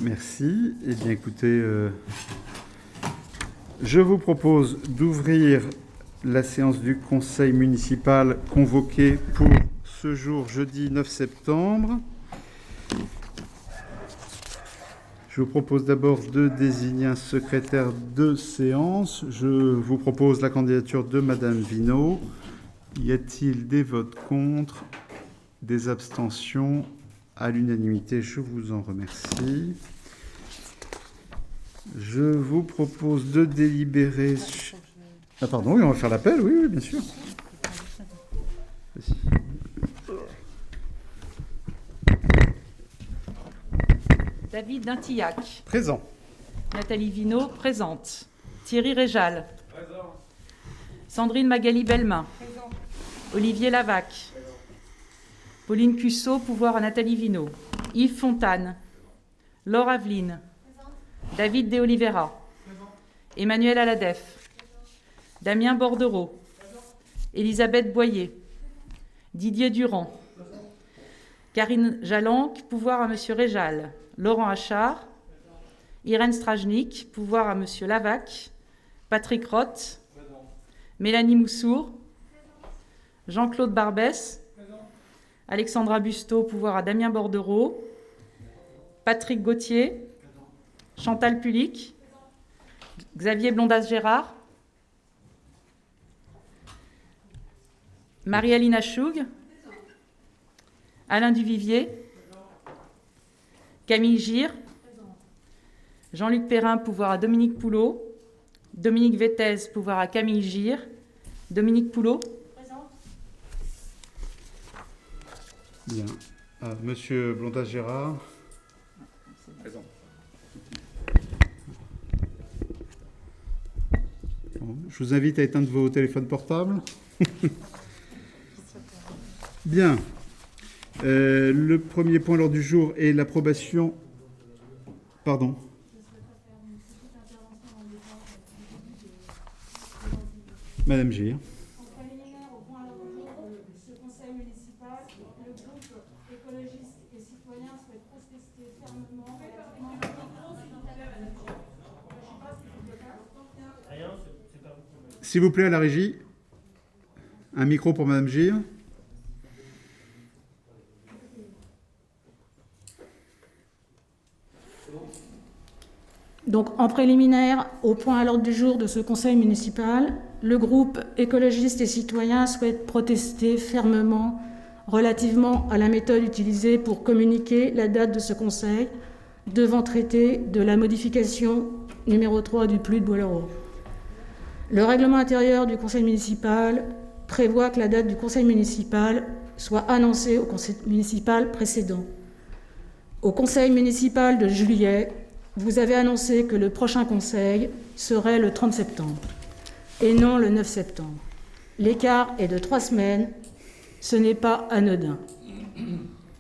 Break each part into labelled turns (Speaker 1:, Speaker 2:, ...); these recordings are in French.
Speaker 1: Merci. Eh bien, écoutez, je vous propose d'ouvrir la séance du Conseil municipal convoquée pour ce jour, jeudi 9 septembre. Je vous propose d'abord de désigner un secrétaire de séance. Je vous propose la candidature de Madame Vinault. Y a-t-il des votes contre, des abstentions? À l'unanimité, je vous en remercie. Je vous propose de délibérer... Ah pardon, oui, on va faire l'appel, oui, bien sûr.
Speaker 2: David Dintillac.
Speaker 1: Présent.
Speaker 2: Nathalie Vinault, présente. Thierry Réjal. Présent. Sandrine Magali-Belmain. Présent. Olivier Lavac. Présent. Pauline Cussot, pouvoir à Nathalie Vinault. Yves Fontane. Laure Aveline. Présent. David De Oliveira. Présent. Emmanuel Aladef. Présent. Damien Bordereau. Présent. Elisabeth Boyer. Présent. Didier Durand. Présent. Karine Jalanque, pouvoir à Monsieur Réjal. Laurent Achard. Irène Strajnik, pouvoir à Monsieur Lavac. Patrick Roth. Présent. Mélanie Moussour. Présent. Jean-Claude Barbès. Présent. Alexandra Busteau, pouvoir à Damien Bordereau. Patrick Gauthier. Présent. Chantal Pulic. Présent. Xavier Blondas-Gérard. Marie-Aline Achoug. Alain Duvivier. Présent. Camille Gire. Présent. Jean-Luc Perrin, pouvoir à Dominique Poulot. Dominique Véthez, pouvoir à Camille Gire. Dominique Poulot. Présent.
Speaker 1: Bien. Monsieur Blondas-Gérard. Présent. Bon, je vous invite à éteindre vos téléphones portables. Bien. Le premier point à l'ordre du jour est l'approbation... Pardon. Madame Gire.
Speaker 3: En préliminaire au point à l'ordre du jour de ce conseil municipal, le groupe écologiste et citoyen souhaite protester fermement.
Speaker 1: S'il vous plaît, à la régie, un micro pour Madame Gire.
Speaker 3: Donc, en préliminaire, au point à l'ordre du jour de ce conseil municipal, le groupe écologiste et citoyen souhaite protester fermement relativement à la méthode utilisée pour communiquer la date de ce conseil devant traiter de la modification numéro 3 du PLU de Bois-le-Roi. Le règlement intérieur du conseil municipal prévoit que la date du conseil municipal soit annoncée au conseil municipal précédent. Au conseil municipal de juillet, vous avez annoncé que le prochain conseil serait le 30 septembre et non le 9 septembre. L'écart est de 3 semaines, ce n'est pas anodin.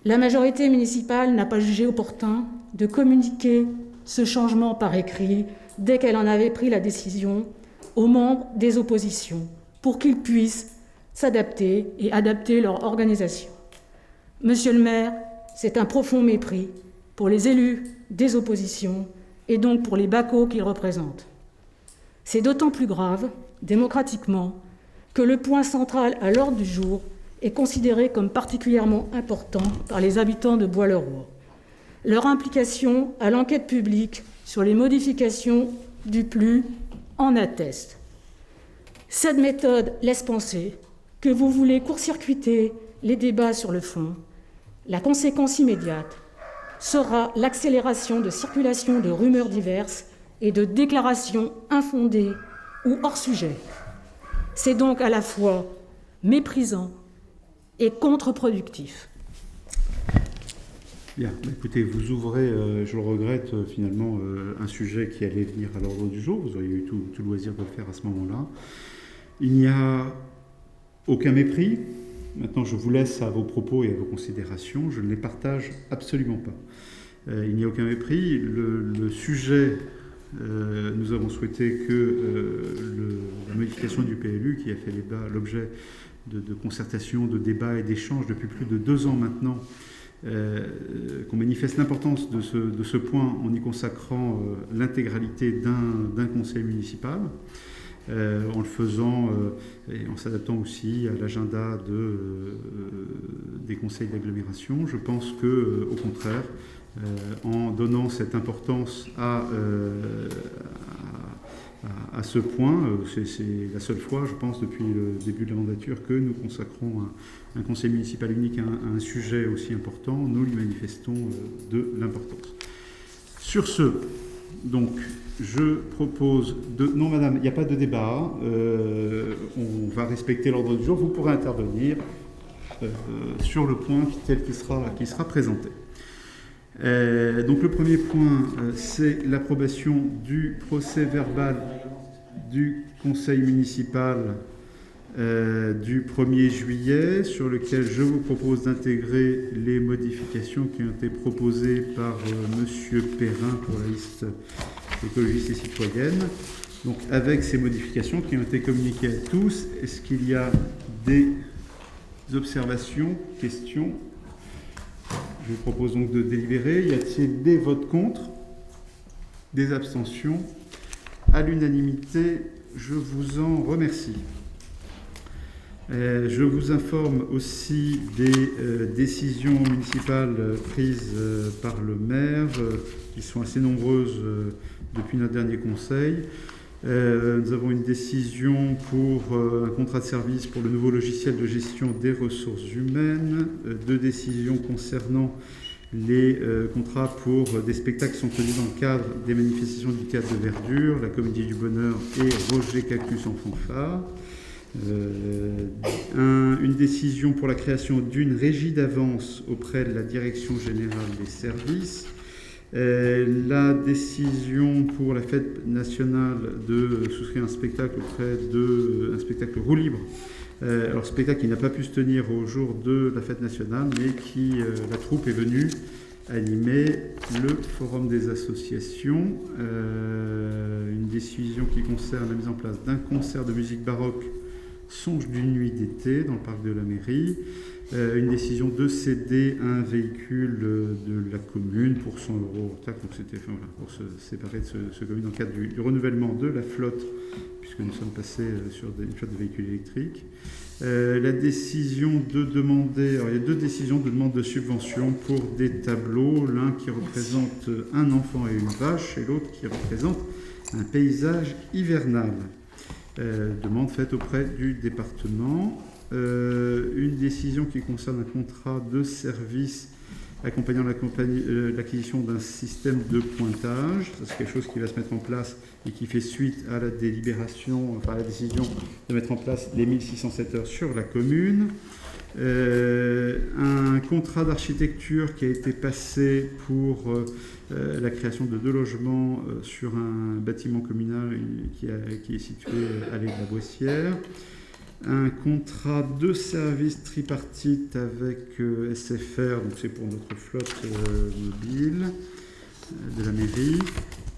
Speaker 3: La majorité municipale n'a pas jugé opportun de communiquer ce changement par écrit dès qu'elle en avait pris la décision aux membres des oppositions pour qu'ils puissent s'adapter et adapter leur organisation. Monsieur le maire, c'est un profond mépris pour les élus des oppositions et donc pour les bacos qu'ils représentent. C'est d'autant plus grave, démocratiquement, que le point central à l'ordre du jour est considéré comme particulièrement important par les habitants de Bois-le-Roi. Leur implication à l'enquête publique sur les modifications du PLU en atteste. Cette méthode laisse penser que vous voulez court-circuiter les débats sur le fond. La conséquence immédiate sera l'accélération de circulation de rumeurs diverses et de déclarations infondées ou hors sujet. C'est donc à la fois méprisant et contre-productif.
Speaker 1: Bien, écoutez, vous ouvrez, je le regrette, finalement, un sujet qui allait venir à l'ordre du jour. Vous auriez eu tout le loisir de le faire à ce moment-là. Il n'y a aucun mépris. Maintenant, je vous laisse à vos propos et à vos considérations. Je ne les partage absolument pas. Il n'y a aucun mépris. Le sujet, nous avons souhaité que la modification du PLU, qui a fait l'objet de concertation, de débats et d'échanges depuis plus de 2 ans maintenant, qu'on manifeste l'importance de ce point en y consacrant l'intégralité d'un conseil municipal, en le faisant et en s'adaptant aussi à l'agenda des conseils d'agglomération. Je pense que, au contraire, en donnant cette importance à ce point, c'est la seule fois, je pense, depuis le début de la mandature, que nous consacrons un conseil municipal unique à un sujet aussi important. Nous lui manifestons de l'importance. Sur ce, donc, je propose de... Non, madame, il n'y a pas de débat. On va respecter l'ordre du jour. Vous pourrez intervenir sur le point tel qu'il sera présenté. Donc le premier point, c'est l'approbation du procès verbal du conseil municipal du 1er juillet, sur lequel je vous propose d'intégrer les modifications qui ont été proposées par Monsieur Perrin pour la liste écologiste et citoyenne. Donc avec ces modifications qui ont été communiquées à tous, est-ce qu'il y a des observations, questions ? Je vous propose donc de délibérer. Y a-t-il des votes contre? Des abstentions? À l'unanimité, je vous en remercie. Je vous informe aussi des décisions municipales prises par le maire, qui sont assez nombreuses depuis notre dernier conseil. Nous avons une décision pour un contrat de service pour le nouveau logiciel de gestion des ressources humaines, 2 décisions concernant les contrats pour des spectacles qui sont tenus dans le cadre des manifestations du Théâtre de Verdure, la Comédie du Bonheur et Roger Cactus en fanfare. Une décision pour la création d'une régie d'avance auprès de la Direction générale des services. La décision pour la fête nationale de souscrire un spectacle auprès un spectacle roue libre. Alors spectacle qui n'a pas pu se tenir au jour de la fête nationale, mais qui la troupe est venue animer le forum des associations. Une décision qui concerne la mise en place d'un concert de musique baroque Songe d'une nuit d'été dans le parc de la mairie. Une décision de céder un véhicule de la commune pour 100 € hors taxe, donc c'était pour se séparer de ce commune dans le cadre du renouvellement de la flotte, puisque nous sommes passés sur une flotte de véhicules électriques. La décision de demander, alors il y a 2 décisions de demande de subvention pour des tableaux, l'un qui représente un enfant et une vache, et l'autre qui représente un paysage hivernal. Demande faite auprès du département. Une décision qui concerne un contrat de service accompagnant l'acquisition d'un système de pointage. Ça, c'est quelque chose qui va se mettre en place et qui fait suite à la délibération, enfin à la décision de mettre en place les 1607 heures sur la commune. Un contrat d'architecture qui a été passé pour la création de 2 logements sur un bâtiment communal qui est situé à l'Aile de la Boissière. Un contrat de service tripartite avec SFR, donc c'est pour notre flotte mobile de la mairie.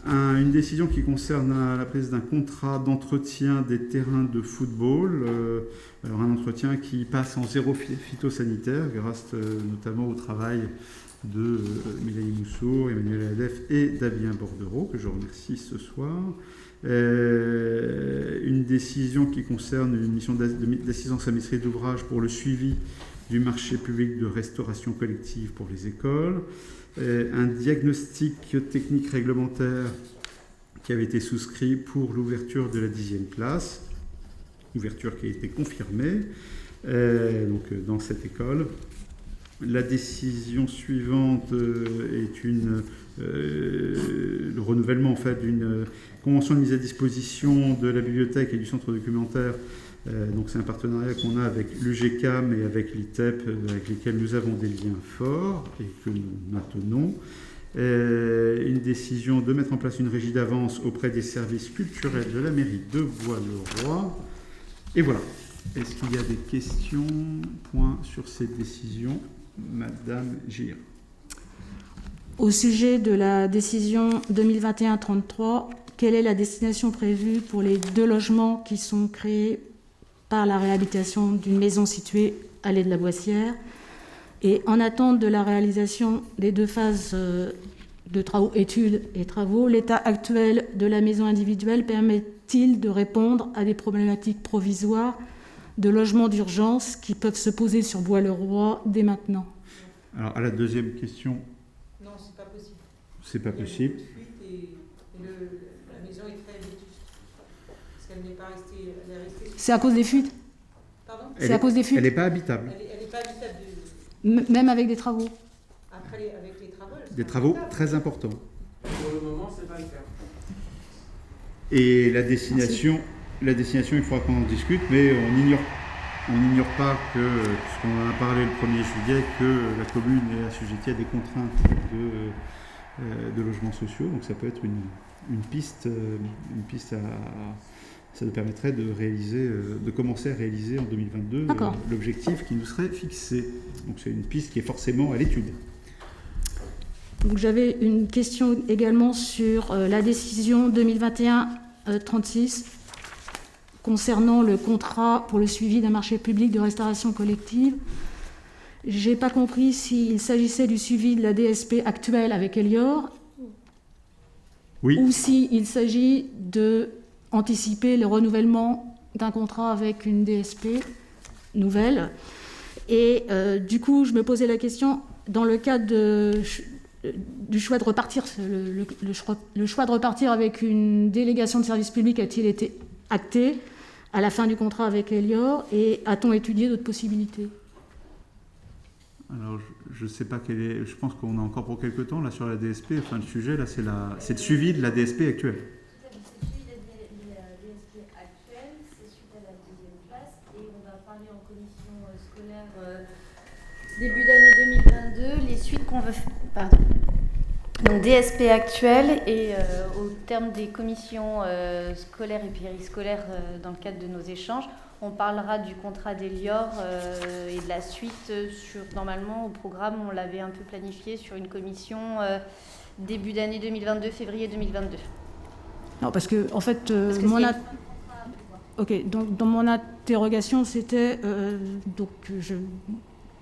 Speaker 1: Une décision qui concerne la prise d'un contrat d'entretien des terrains de football. Alors un entretien qui passe en 0 phytosanitaire grâce notamment au travail de Mélanie Moussour, Emmanuel Adef et Damien Bordereau, que je remercie ce soir. Une décision qui concerne une mission d'assistance à maîtrise d'ouvrage pour le suivi du marché public de restauration collective pour les écoles. Un diagnostic technique réglementaire qui avait été souscrit pour l'ouverture de la 10e classe, ouverture qui a été confirmée donc dans cette école. La décision suivante est le renouvellement en fait d'une convention de mise à disposition de la bibliothèque et du centre documentaire. Donc c'est un partenariat qu'on a avec l'UGCAM et avec l'ITEP, avec lesquels nous avons des liens forts et que nous maintenons. Une décision de mettre en place une régie d'avance auprès des services culturels de la mairie de Bois-le-Roi. Et voilà. Est-ce qu'il y a des questions, points sur ces décisions? Madame Gir.
Speaker 3: Au sujet de la décision 2021-33, quelle est la destination prévue pour les 2 logements qui sont créés par la réhabilitation d'une maison située à l'Aile de la Boissière? Et en attente de la réalisation des 2 phases de travaux, études et travaux, l'état actuel de la maison individuelle permet-il de répondre à des problématiques provisoires de logement d'urgence qui peuvent se poser sur Bois-le-Roi dès maintenant?
Speaker 1: Alors, à la deuxième question,
Speaker 4: Non, c'est pas possible.
Speaker 1: c'est pas possible.
Speaker 4: La maison est très vétuste. Parce qu'elle n'est pas restée. Elle est restée.
Speaker 3: C'est à cause des fuites?
Speaker 4: Pardon?
Speaker 3: C'est à cause des fuites?
Speaker 1: Elle n'est pas habitable.
Speaker 4: Elle n'est pas habitable.
Speaker 3: Même avec des travaux?
Speaker 4: Après, avec les travaux.
Speaker 1: Des travaux très importants.
Speaker 5: Pour le moment, c'est pas le cas.
Speaker 1: Et la destination, il faudra qu'on en discute, mais on n'ignore pas que, puisqu'on en a parlé le 1er juillet, que la commune est assujettie à des contraintes de logements sociaux. Donc ça peut être une piste ça nous permettrait de commencer à réaliser en 2022 l'objectif qui nous serait fixé. Donc c'est une piste qui est forcément à l'étude.
Speaker 3: Donc j'avais une question également sur la décision 2021-36 concernant le contrat pour le suivi d'un marché public de restauration collective. Je n'ai pas compris s'il s'agissait du suivi de la DSP actuelle avec Elior,
Speaker 1: oui,
Speaker 3: ou s'il s'agit d'anticiper le renouvellement d'un contrat avec une DSP nouvelle. Et du coup, je me posais la question, dans le cadre du choix de repartir, le choix de repartir avec une délégation de service public a-t-il été acté à la fin du contrat avec Elior, et a-t-on étudié d'autres possibilités?
Speaker 1: Alors, je ne sais pas quel est. Je pense qu'on a encore pour quelques temps là sur la DSP. Enfin, le sujet là, c'est le suivi de la DSP actuelle.
Speaker 6: Tout à fait, c'est suivi de la DSP actuelle, c'est suite à la deuxième phase, et on va parler en commission scolaire début d'année 2022 les suites qu'on veut faire. Pardon. Donc DSP actuelle, et au terme des commissions scolaires et périscolaires dans le cadre de nos échanges, on parlera du contrat d'Elior et de la suite normalement au programme, on l'avait un peu planifié sur une commission début d'année 2022, février 2022.
Speaker 3: Non, parce que en fait, donc dans mon interrogation, c'était donc je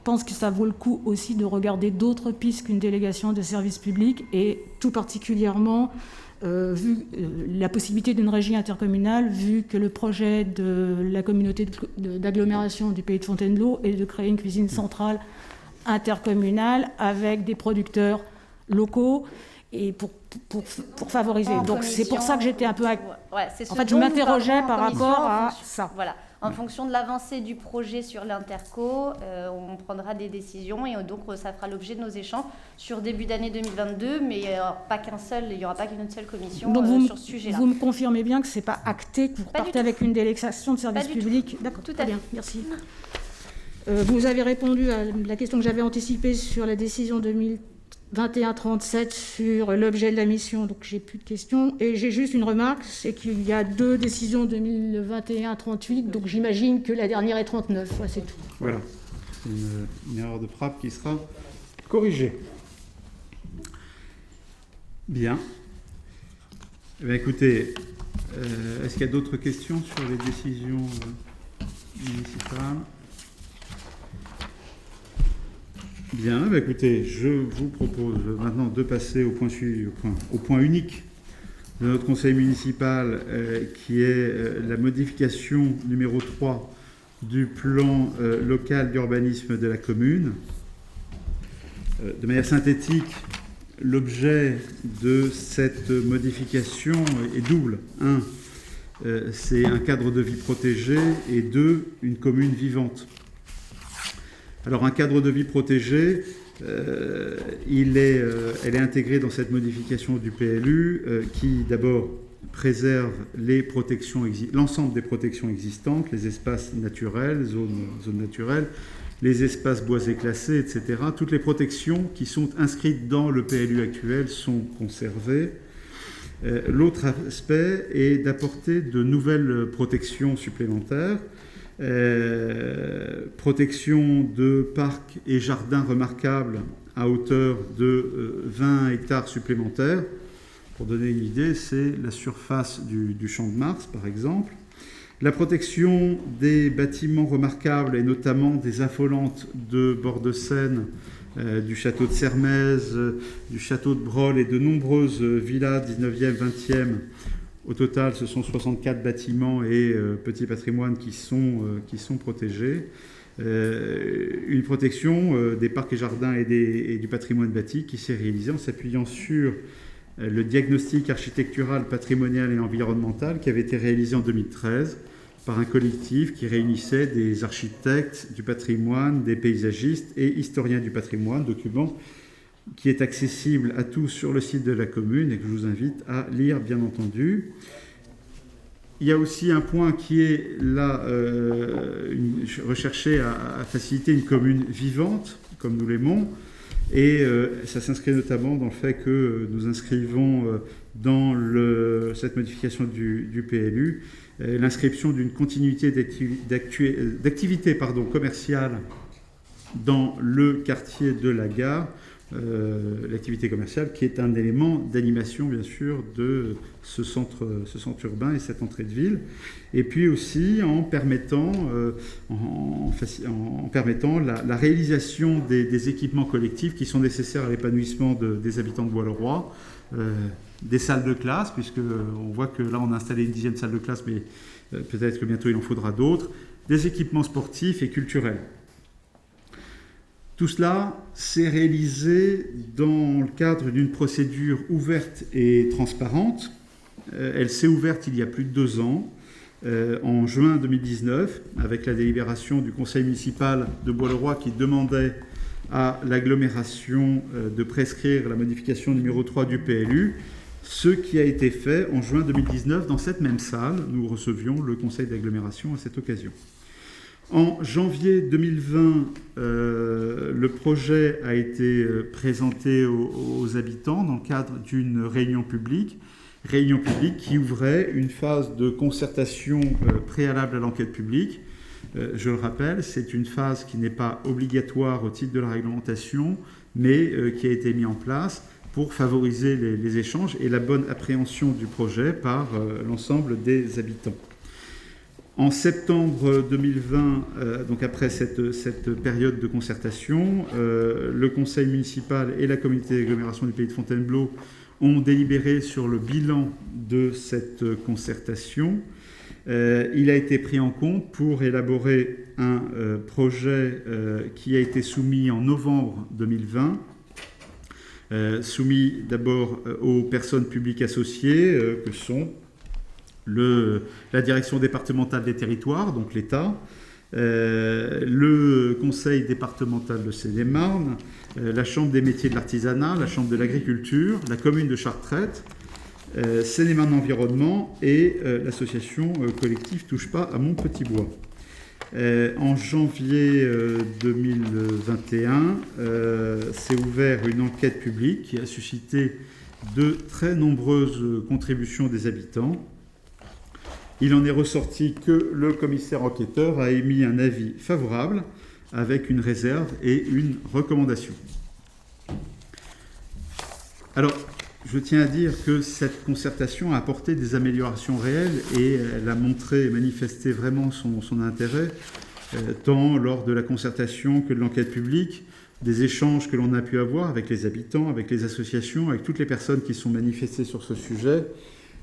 Speaker 3: pense que ça vaut le coup aussi de regarder d'autres pistes qu'une délégation de service public, et tout particulièrement vu la possibilité d'une régie intercommunale, vu que le projet de la communauté d'agglomération du Pays de Fontainebleau est de créer une cuisine centrale intercommunale avec des producteurs locaux, et pour favoriser. Donc c'est pour ça que j'étais un peu...
Speaker 6: Ouais,
Speaker 3: en fait, je m'interrogeais par rapport à ça.
Speaker 6: Voilà. En fonction de l'avancée du projet sur l'interco, on prendra des décisions, et donc ça fera l'objet de nos échanges sur début d'année 2022, mais pas qu'un seul, il n'y aura pas qu'une seule commission sur ce sujet-là.
Speaker 3: Vous me confirmez bien que ce n'est pas acté, que vous repartez avec une délégation de service public? D'accord,
Speaker 6: tout
Speaker 3: très bien, merci. Vous avez répondu à la question que j'avais anticipée sur la décision 2021-37 sur l'objet de la mission, donc j'ai plus de questions. Et j'ai juste une remarque, c'est qu'il y a 2 décisions 2021-38, donc j'imagine que la dernière est 39, c'est tout.
Speaker 1: Voilà, c'est une erreur de frappe qui sera corrigée. Bien. Eh bien écoutez, est-ce qu'il y a d'autres questions sur les décisions municipales? Bien, bah écoutez, je vous propose maintenant de passer au point unique de notre conseil municipal, qui est la modification numéro 3 du plan local d'urbanisme de la commune. De manière synthétique, l'objet de cette modification est double. 1, c'est un cadre de vie protégé, et 2, une commune vivante. Alors un cadre de vie protégé, elle est intégrée dans cette modification du PLU qui d'abord préserve l'ensemble des protections existantes, les espaces naturels, zones naturelles, les espaces boisés classés, etc. Toutes les protections qui sont inscrites dans le PLU actuel sont conservées. L'autre aspect est d'apporter de nouvelles protections supplémentaires. Protection de parcs et jardins remarquables à hauteur de 20 hectares supplémentaires. Pour donner une idée, c'est la surface du Champ de Mars, par exemple. La protection des bâtiments remarquables et notamment des affolantes de bord de Seine, du château de Sermaises, du château de Brol et de nombreuses villas 19e, 20e. Au total, ce sont 64 bâtiments et petits patrimoines qui sont protégés. Une protection des parcs et jardins et du patrimoine bâti qui s'est réalisée en s'appuyant sur le diagnostic architectural, patrimonial et environnemental qui avait été réalisé en 2013 par un collectif qui réunissait des architectes du patrimoine, des paysagistes et historiens du patrimoine, document qui est accessible à tous sur le site de la commune et que je vous invite à lire, bien entendu. Il y a aussi un point qui est là, rechercher à faciliter une commune vivante, comme nous l'aimons, et ça s'inscrit notamment dans le fait que nous inscrivons dans cette modification du PLU l'inscription d'une continuité d'activité commerciale dans le quartier de la gare, l'activité commerciale qui est un élément d'animation bien sûr de ce centre urbain et cette entrée de ville, et puis aussi en permettant la réalisation des équipements collectifs qui sont nécessaires à l'épanouissement des habitants de Bois-le-Roi, des salles de classe, puisqu'on voit que là on a installé une 10e salle de classe, mais peut-être que bientôt il en faudra d'autres, des équipements sportifs et culturels. Tout cela s'est réalisé dans le cadre d'une procédure ouverte et transparente. Elle s'est ouverte il y a plus de 2 ans, en juin 2019, avec la délibération du conseil municipal de Bois-le-Roi qui demandait à l'agglomération de prescrire la modification numéro 3 du PLU, ce qui a été fait en juin 2019 dans cette même salle. Nous recevions le conseil d'agglomération à cette occasion. En janvier 2020, le projet a été présenté aux habitants dans le cadre d'une réunion publique qui ouvrait une phase de concertation préalable à l'enquête publique. Je le rappelle, c'est une phase qui n'est pas obligatoire au titre de la réglementation, mais qui a été mise en place pour favoriser les échanges et la bonne appréhension du projet par l'ensemble des habitants. En septembre 2020, donc après cette période de concertation, le conseil municipal et la communauté d'agglomération du Pays de Fontainebleau ont délibéré sur le bilan de cette concertation. Il a été pris en compte pour élaborer un projet qui a été soumis en novembre 2020, soumis d'abord aux personnes publiques associées, que sont la direction départementale des territoires, donc l'État, le conseil départemental de Seine-et-Marne, la chambre des métiers de l'artisanat, la chambre de l'agriculture, la commune de Chartrette, Seine-et-Marne Environnement et l'association collective Touche pas à mon petit bois. En janvier 2021, s'est ouverte une enquête publique qui a suscité de très nombreuses contributions des habitants. Il en est ressorti que le commissaire enquêteur a émis un avis favorable avec une réserve et une recommandation. Alors, je tiens à dire que cette concertation a apporté des améliorations réelles et elle a montré et manifesté vraiment son intérêt, tant lors de la concertation que de l'enquête publique, des échanges que l'on a pu avoir avec les habitants, avec les associations, avec toutes les personnes qui sont manifestées sur ce sujet.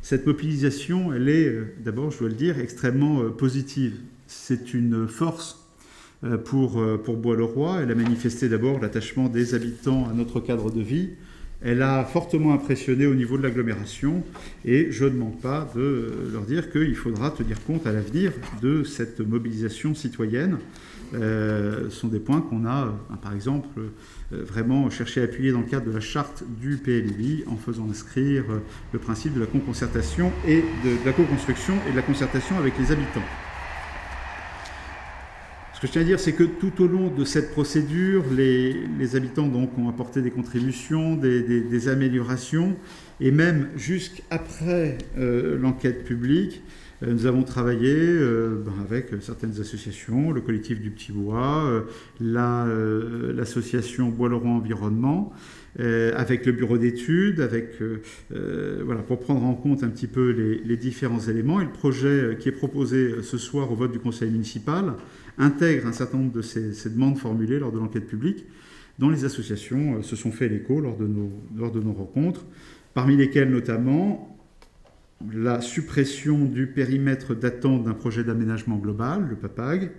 Speaker 1: Cette mobilisation, elle est, d'abord, je dois le dire, extrêmement positive. C'est une force pour Bois-le-Roi. Elle a manifesté d'abord l'attachement des habitants à notre cadre de vie. Elle a fortement impressionné au niveau de l'agglomération et je ne manque pas de leur dire qu'il faudra tenir compte à l'avenir de cette mobilisation citoyenne. Ce sont des points qu'on a, par exemple, vraiment cherché à appuyer dans le cadre de la charte du PLUI en faisant inscrire le principe de la co-concertation et de la co-construction et de la concertation avec les habitants. Ce que je tiens à dire, c'est que tout au long de cette procédure, les habitants donc, ont apporté des contributions, des améliorations, et même jusqu'après l'enquête publique, nous avons travaillé avec certaines associations, le collectif du Petit Bois, l'association Bois-le-Roi Environnement, avec le bureau d'études, voilà, pour prendre en compte un petit peu les différents éléments. Et le projet qui est proposé ce soir au vote du conseil municipal intègre un certain nombre de ces demandes formulées lors de l'enquête publique, dont les associations se sont fait l'écho lors de nos rencontres, parmi lesquelles notamment la suppression du périmètre d'attente d'un projet d'aménagement global, le PAPAG,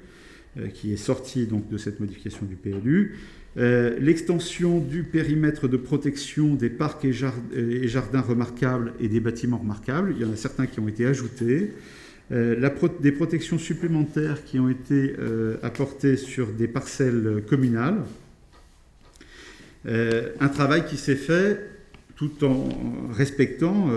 Speaker 1: qui est sorti donc de cette modification du PLU, l'extension du périmètre de protection des parcs et jardins remarquables et des bâtiments remarquables. Il y en a certains qui ont été ajoutés. Des protections supplémentaires qui ont été apportées sur des parcelles communales. Un travail qui s'est fait tout en respectant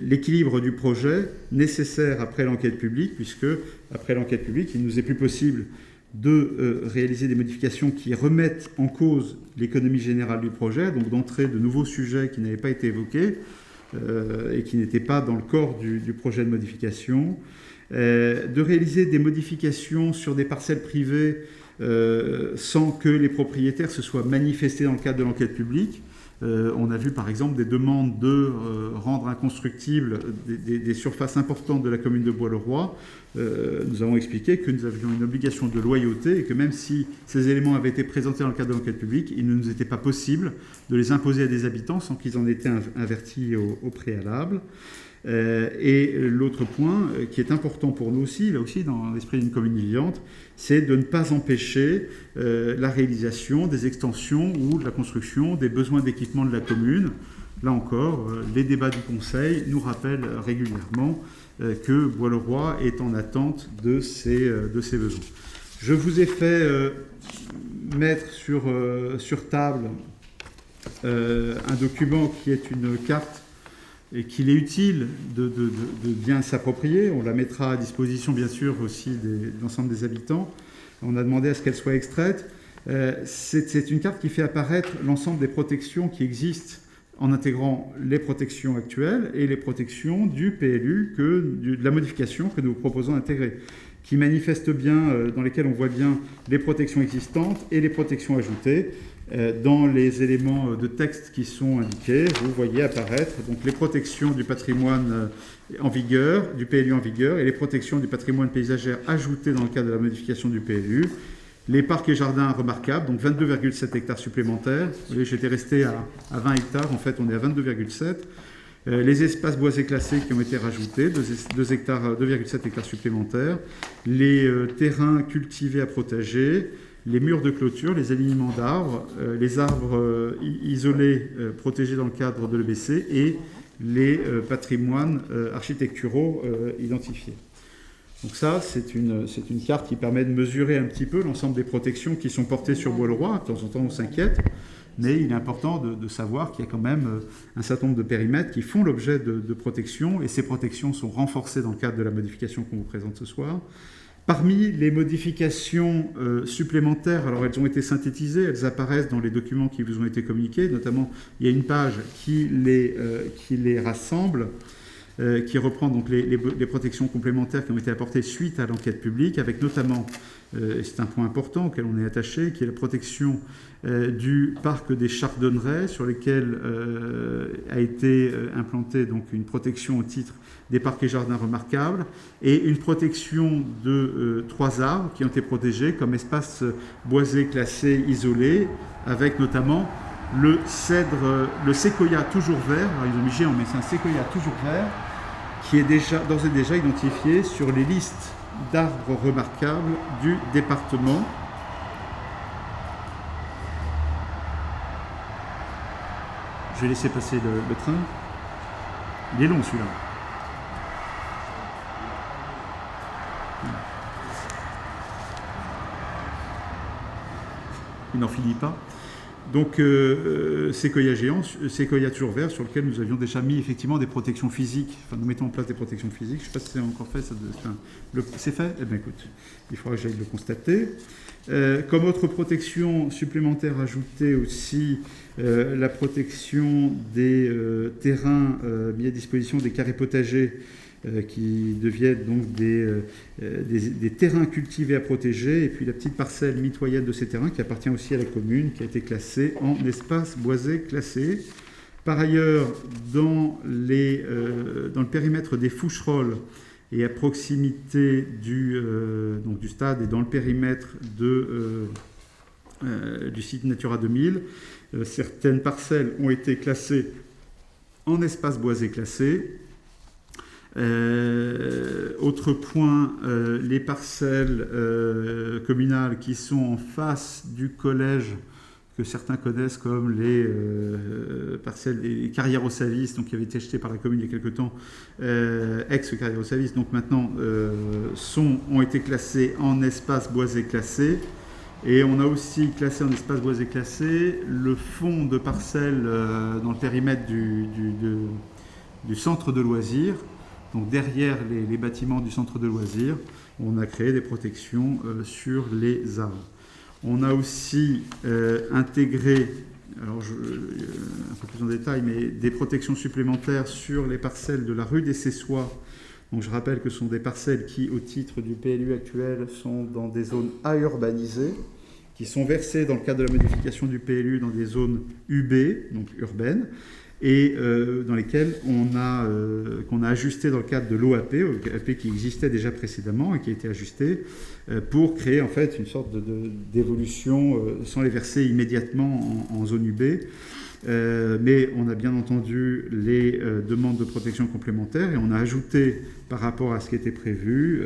Speaker 1: l'équilibre du projet nécessaire après l'enquête publique, puisque après l'enquête publique, il ne nous est plus possible de réaliser des modifications qui remettent en cause l'économie générale du projet, donc d'entrer de nouveaux sujets qui n'avaient pas été évoqués et qui n'étaient pas dans le corps du projet de modification, de réaliser des modifications sur des parcelles privées sans que les propriétaires se soient manifestés dans le cadre de l'enquête publique. On a vu par exemple des demandes de rendre inconstructibles des surfaces importantes de la commune de Bois-le-Roi. Nous avons expliqué que nous avions une obligation de loyauté et que même si ces éléments avaient été présentés dans le cadre de l'enquête publique, il ne nous était pas possible de les imposer à des habitants sans qu'ils en aient été avertis au préalable. Et l'autre point qui est important pour nous aussi, là aussi dans l'esprit d'une commune vivante, c'est de ne pas empêcher la réalisation des extensions ou de la construction des besoins d'équipement de la commune. Là encore, les débats du Conseil nous rappellent régulièrement que Bois-le-Roi est en attente de ces besoins. Je vous ai fait mettre sur table un document qui est une carte et qu'il est utile de bien s'approprier. On la mettra à disposition, bien sûr, aussi de l'ensemble des habitants. On a demandé à ce qu'elle soit extraite. C'est une carte qui fait apparaître l'ensemble des protections qui existent en intégrant les protections actuelles et les protections du PLU, de la modification que nous proposons d'intégrer, qui manifestent bien, dans lesquelles on voit bien les protections existantes et les protections ajoutées. Dans les éléments de texte qui sont indiqués, vous voyez apparaître donc les protections du patrimoine en vigueur, du PLU en vigueur, et les protections du patrimoine paysager ajoutées dans le cadre de la modification du PLU. Les parcs et jardins remarquables, donc 22,7 hectares supplémentaires. Vous voyez, j'étais resté à 20 hectares, en fait on est à 22,7. Les espaces boisés classés qui ont été rajoutés, 2,7 hectares supplémentaires. Les terrains cultivés à protéger. Les murs de clôture, les alignements d'arbres, les arbres isolés protégés dans le cadre de l'EBC et les patrimoines architecturaux identifiés. Donc ça, c'est une carte qui permet de mesurer un petit peu l'ensemble des protections qui sont portées sur Bois-le-Roi. De temps en temps, on s'inquiète, mais il est important de savoir qu'il y a quand même un certain nombre de périmètres qui font l'objet de protection, et ces protections sont renforcées dans le cadre de la modification qu'on vous présente ce soir. Parmi les modifications supplémentaires, alors elles ont été synthétisées, elles apparaissent dans les documents qui vous ont été communiqués, notamment il y a une page qui les rassemble, qui reprend donc les protections complémentaires qui ont été apportées suite à l'enquête publique, avec notamment, et c'est un point important auquel on est attaché, qui est la protection du parc des Chardonnerets, sur lesquels a été implantée donc une protection au titre des parcs et jardins remarquables, et une protection de 3 arbres qui ont été protégés comme espaces boisés classés isolés, avec notamment le séquoia toujours vert. Alors ils ont mis géant, mais c'est un séquoia toujours vert qui est d'ores et déjà identifié sur les listes d'arbres remarquables du département. Je vais laisser passer le train. Il est long celui-là. Il n'en finit pas. Donc, séquoia géant, séquoia toujours vert, sur lequel nous avions déjà mis effectivement des protections physiques. Enfin, nous mettons en place des protections physiques. Je ne sais pas si c'est encore fait. C'est fait ? Eh bien, écoute, il faudra que j'aille le constater. Comme autre protection supplémentaire ajoutée aussi, la protection des terrains mis à disposition des carrés potagers qui deviennent donc des terrains cultivés à protéger, et puis la petite parcelle mitoyenne de ces terrains qui appartient aussi à la commune, qui a été classée en espace boisé classé. Par ailleurs, dans le périmètre des Foucherolles et à proximité du stade et dans le périmètre du site Natura 2000, certaines parcelles ont été classées en espace boisé classé. Autre point, les parcelles communales qui sont en face du collège, que certains connaissent comme les parcelles des carrières au Savis, donc qui avaient été achetées par la commune il y a quelque temps, ex-carrières au Savis, donc maintenant ont été classées en espace boisé classé. Et on a aussi classé en espace boisé classé le fond de parcelles dans le périmètre du centre de loisirs. Donc derrière les bâtiments du centre de loisirs, on a créé des protections sur les arbres. On a aussi intégré, alors un peu plus en détail, mais des protections supplémentaires sur les parcelles de la rue des Cessois. Donc je rappelle que ce sont des parcelles qui, au titre du PLU actuel, sont dans des zones à urbaniser, qui sont versées dans le cadre de la modification du PLU dans des zones UB, donc urbaines, et dans lesquelles qu'on a ajusté dans le cadre de l'OAP, qui existait déjà précédemment et qui a été ajusté pour créer en fait une sorte d'évolution sans les verser immédiatement en zone UB. Mais on a bien entendu les demandes de protection complémentaires et on a ajouté par rapport à ce qui était prévu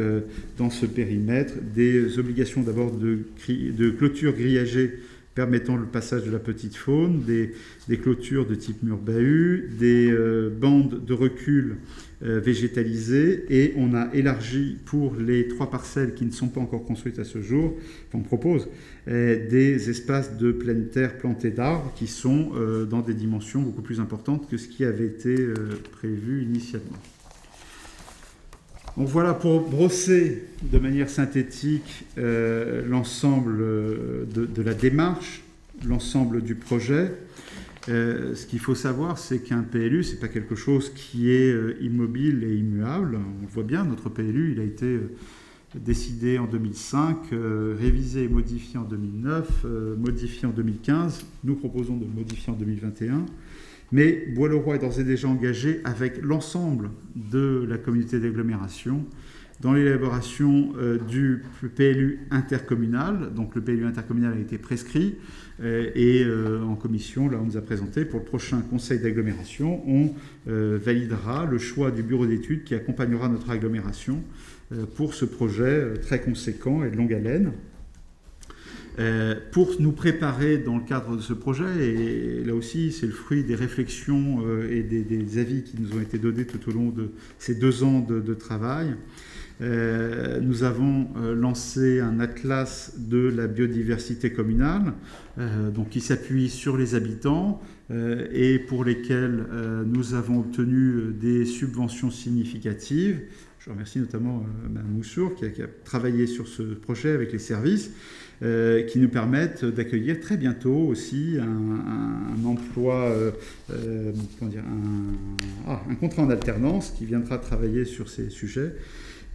Speaker 1: dans ce périmètre des obligations d'abord de clôture grillagée permettant le passage de la petite faune, des clôtures de type mur bahut, des bandes de recul végétalisées, et on a élargi pour les 3 parcelles qui ne sont pas encore construites à ce jour, on propose des espaces de pleine terre plantés d'arbres qui sont dans des dimensions beaucoup plus importantes que ce qui avait été prévu initialement. Donc voilà pour brosser de manière synthétique l'ensemble de la démarche, l'ensemble du projet. Ce qu'il faut savoir, c'est qu'un PLU, ce n'est pas quelque chose qui est immobile et immuable. On le voit bien, notre PLU, il a été décidé en 2005, révisé et modifié en 2009, modifié en 2015. Nous proposons de le modifier en 2021. Mais Bois-le-Roi est d'ores et déjà engagé avec l'ensemble de la communauté d'agglomération dans l'élaboration du PLU intercommunal. Donc le PLU intercommunal a été prescrit et en commission, là on nous a présenté, pour le prochain conseil d'agglomération, on validera le choix du bureau d'études qui accompagnera notre agglomération pour ce projet très conséquent et de longue haleine. Pour nous préparer dans le cadre de ce projet, et là aussi c'est le fruit des réflexions et des avis qui nous ont été donnés tout au long de ces 2 ans de travail, nous avons lancé un atlas de la biodiversité communale, donc qui s'appuie sur les habitants et pour lesquels nous avons obtenu des subventions significatives. Je remercie notamment Mme Moussour qui a travaillé sur ce projet avec les services, qui nous permettent d'accueillir très bientôt aussi un emploi, un contrat en alternance qui viendra travailler sur ces sujets.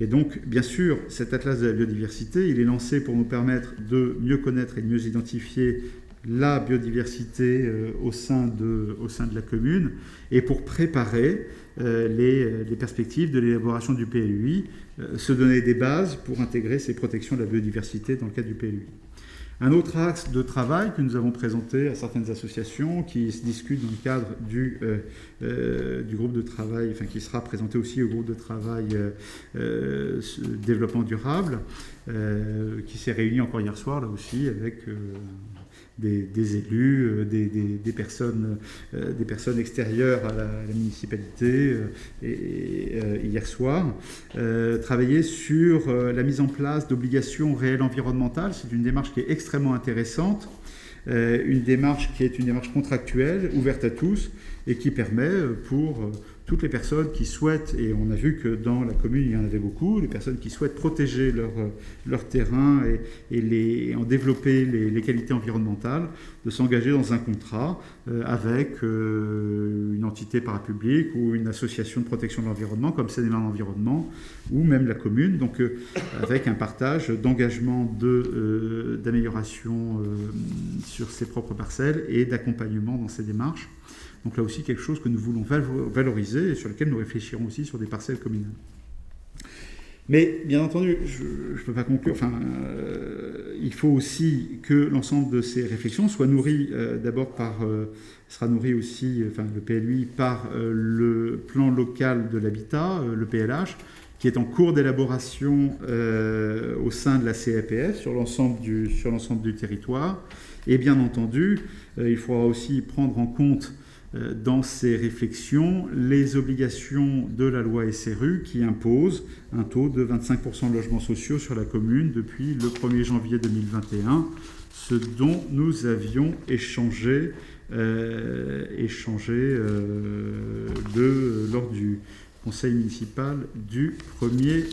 Speaker 1: Et donc, bien sûr, cet atlas de la biodiversité, il est lancé pour nous permettre de mieux connaître et de mieux identifier la biodiversité au sein de la commune et pour préparer les perspectives de l'élaboration du PLUI, se donner des bases pour intégrer ces protections de la biodiversité dans le cadre du PLUI. Un autre axe de travail que nous avons présenté à certaines associations qui se discutent dans le cadre du groupe de travail, enfin qui sera présenté aussi au groupe de travail développement durable, qui s'est réuni encore hier soir là aussi avec des élus, des personnes extérieures à la municipalité hier soir, travailler sur la mise en place d'obligations réelles environnementales. C'est une démarche qui est extrêmement intéressante, une démarche qui est une démarche contractuelle, ouverte à tous, et qui permet pour toutes les personnes qui souhaitent, et on a vu que dans la commune il y en avait beaucoup, les personnes qui souhaitent protéger leur terrain et en développer les qualités environnementales, de s'engager dans un contrat avec une entité parapublique ou une association de protection de l'environnement comme Seine-et-Marne Environnement ou même la commune, donc avec un partage d'engagement d'amélioration sur ses propres parcelles et d'accompagnement dans ces démarches. Donc là aussi quelque chose que nous voulons valoriser et sur lequel nous réfléchirons aussi sur des parcelles communales. Mais bien entendu, je ne peux pas conclure, il faut aussi que l'ensemble de ces réflexions soit nourri d'abord sera nourri aussi, le PLUI, par le plan local de l'habitat, le PLH, qui est en cours d'élaboration au sein de la CAPF sur l'ensemble du territoire. Et bien entendu, il faudra aussi prendre en compte dans ces réflexions les obligations de la loi SRU qui impose un taux de 25% de logements sociaux sur la commune depuis le 1er janvier 2021, ce dont nous avions échangé lors du conseil municipal du 1er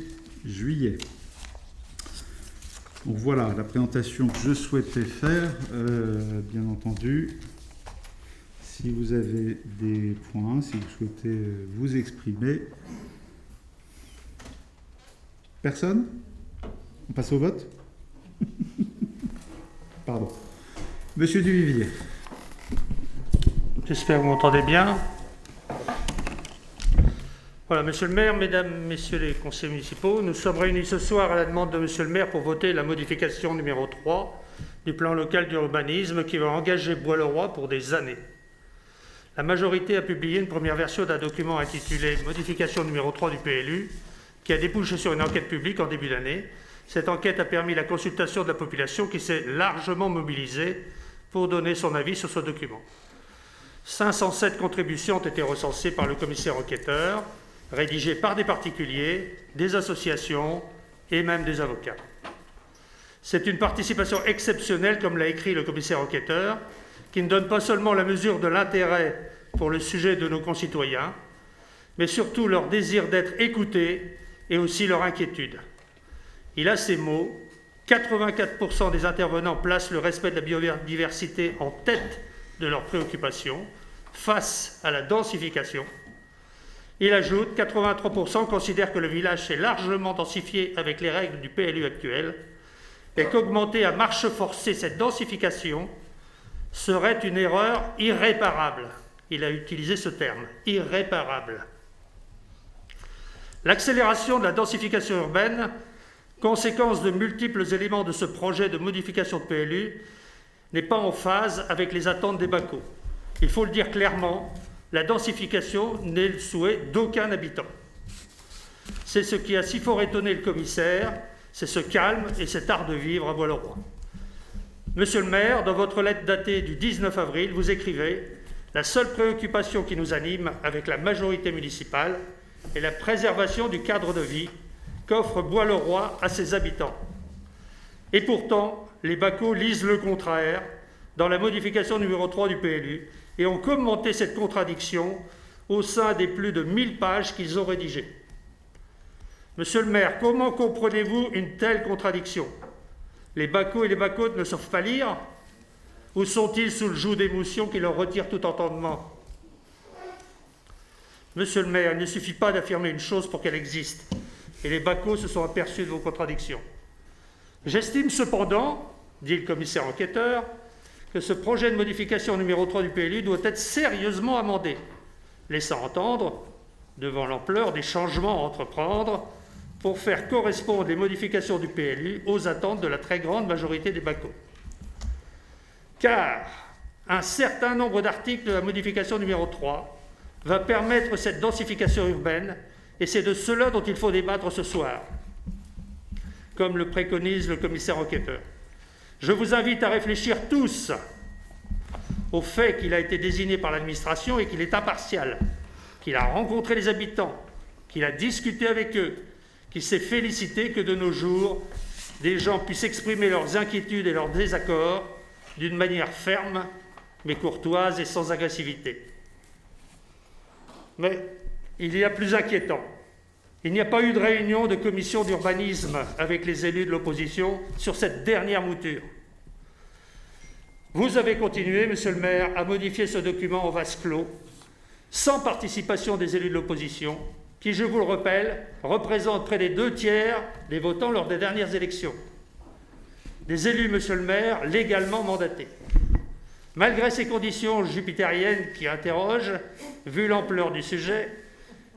Speaker 1: juillet. Donc voilà la présentation que je souhaitais faire, bien entendu. Si vous avez des points, si vous souhaitez vous exprimer. Personne ? On passe au vote ? Pardon. Monsieur Duvivier.
Speaker 7: J'espère que vous m'entendez bien. Voilà, Monsieur le maire, Mesdames, Messieurs les conseillers municipaux, nous sommes réunis ce soir à la demande de Monsieur le maire pour voter la modification numéro 3 du plan local d'urbanisme qui va engager Bois-le-Roi pour des années. La majorité a publié une première version d'un document intitulé « Modification numéro 3 du PLU » qui a débouché sur une enquête publique en début d'année. Cette enquête a permis la consultation de la population qui s'est largement mobilisée pour donner son avis sur ce document. 507 contributions ont été recensées par le commissaire enquêteur, rédigées par des particuliers, des associations et même des avocats. C'est une participation exceptionnelle, comme l'a écrit le commissaire enquêteur, qui ne donne pas seulement la mesure de l'intérêt pour le sujet de nos concitoyens, mais surtout leur désir d'être écoutés et aussi leur inquiétude. Il a ces mots, 84% des intervenants placent le respect de la biodiversité en tête de leurs préoccupations face à la densification. Il ajoute, 83% considèrent que le village s'est largement densifié avec les règles du PLU actuel et qu'augmenter à marche forcée cette densification serait une erreur irréparable. Il a utilisé ce terme, irréparable. L'accélération de la densification urbaine, conséquence de multiples éléments de ce projet de modification de PLU, n'est pas en phase avec les attentes des BACO. Il faut le dire clairement, la densification n'est le souhait d'aucun habitant. C'est ce qui a si fort étonné le commissaire, c'est ce calme et cet art de vivre à Bois-le-Roi. Monsieur le maire, dans votre lettre datée du 19 avril, vous écrivez « La seule préoccupation qui nous anime avec la majorité municipale est la préservation du cadre de vie qu'offre Bois-le-Roi à ses habitants. » Et pourtant, les BACO lisent le contraire dans la modification numéro 3 du PLU et ont commenté cette contradiction au sein des plus de 1000 pages qu'ils ont rédigées. Monsieur le maire, comment comprenez-vous une telle contradiction ? Les BACO et les BACO ne savent pas lire ? Ou sont-ils sous le joug d'émotions qui leur retirent tout entendement ? Monsieur le maire, il ne suffit pas d'affirmer une chose pour qu'elle existe. Et les BACO se sont aperçus de vos contradictions. J'estime cependant, dit le commissaire enquêteur, que ce projet de modification numéro 3 du PLU doit être sérieusement amendé, laissant entendre, devant l'ampleur des changements à entreprendre, pour faire correspondre les modifications du PLU aux attentes de la très grande majorité des BACO. Car un certain nombre d'articles de la modification numéro 3 va permettre cette densification urbaine, et c'est de cela dont il faut débattre ce soir, comme le préconise le commissaire enquêteur. Je vous invite à réfléchir tous au fait qu'il a été désigné par l'administration et qu'il est impartial, qu'il a rencontré les habitants, qu'il a discuté avec eux, qu'il s'est félicité que de nos jours, des gens puissent exprimer leurs inquiétudes et leurs désaccords d'une manière ferme, mais courtoise et sans agressivité. Mais il y a plus inquiétant. Il n'y a pas eu de réunion de commission d'urbanisme avec les élus de l'opposition sur cette dernière mouture. Vous avez continué, monsieur le maire, à modifier ce document en vase clos, sans participation des élus de l'opposition, qui, je vous le rappelle, représentent près des 2/3 des votants lors des dernières élections. Des élus, monsieur le maire, légalement mandatés. Malgré ces conditions jupitériennes qui interrogent, vu l'ampleur du sujet,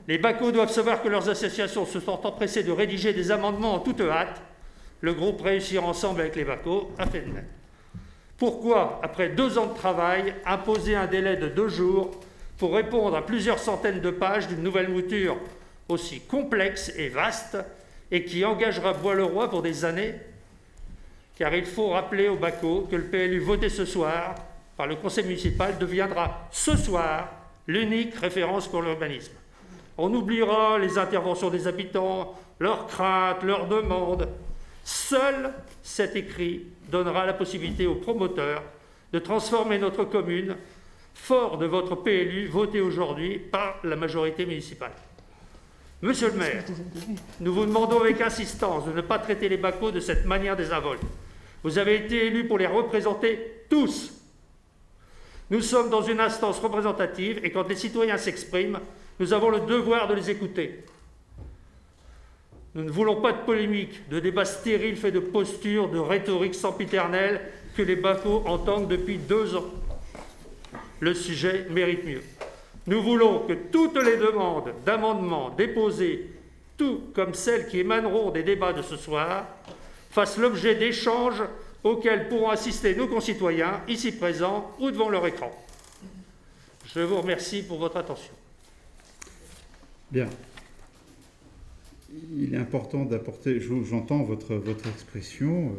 Speaker 7: les BACO doivent savoir que leurs associations se sont empressées de rédiger des amendements en toute hâte. Le groupe Réussir Ensemble avec les BACO a fait de même. Pourquoi, après 2 ans de travail, imposer un délai de 2 jours pour répondre à plusieurs centaines de pages d'une nouvelle mouture aussi complexe et vaste et qui engagera Bois-le-Roi pour des années? Car il faut rappeler aux BACO que le PLU voté ce soir par le conseil municipal deviendra ce soir l'unique référence pour l'urbanisme. On oubliera les interventions des habitants, leurs craintes, leurs demandes. Seul cet écrit donnera la possibilité aux promoteurs de transformer notre commune, fort de votre PLU voté aujourd'hui par la majorité municipale. Monsieur le maire, nous vous demandons avec insistance de ne pas traiter les BACO de cette manière désinvolte. Vous avez été élus pour les représenter tous. Nous sommes dans une instance représentative et quand les citoyens s'expriment, nous avons le devoir de les écouter. Nous ne voulons pas de polémique, de débats stériles faits de postures, de rhétorique sempiternelle que les BACO entendent depuis 2 ans. Le sujet mérite mieux. Nous voulons que toutes les demandes d'amendements déposées, tout comme celles qui émaneront des débats de ce soir, fassent l'objet d'échanges auxquels pourront assister nos concitoyens, ici présents ou devant leur écran. Je vous remercie pour votre attention.
Speaker 1: Bien. Il est important d'apporter, j'entends votre expression,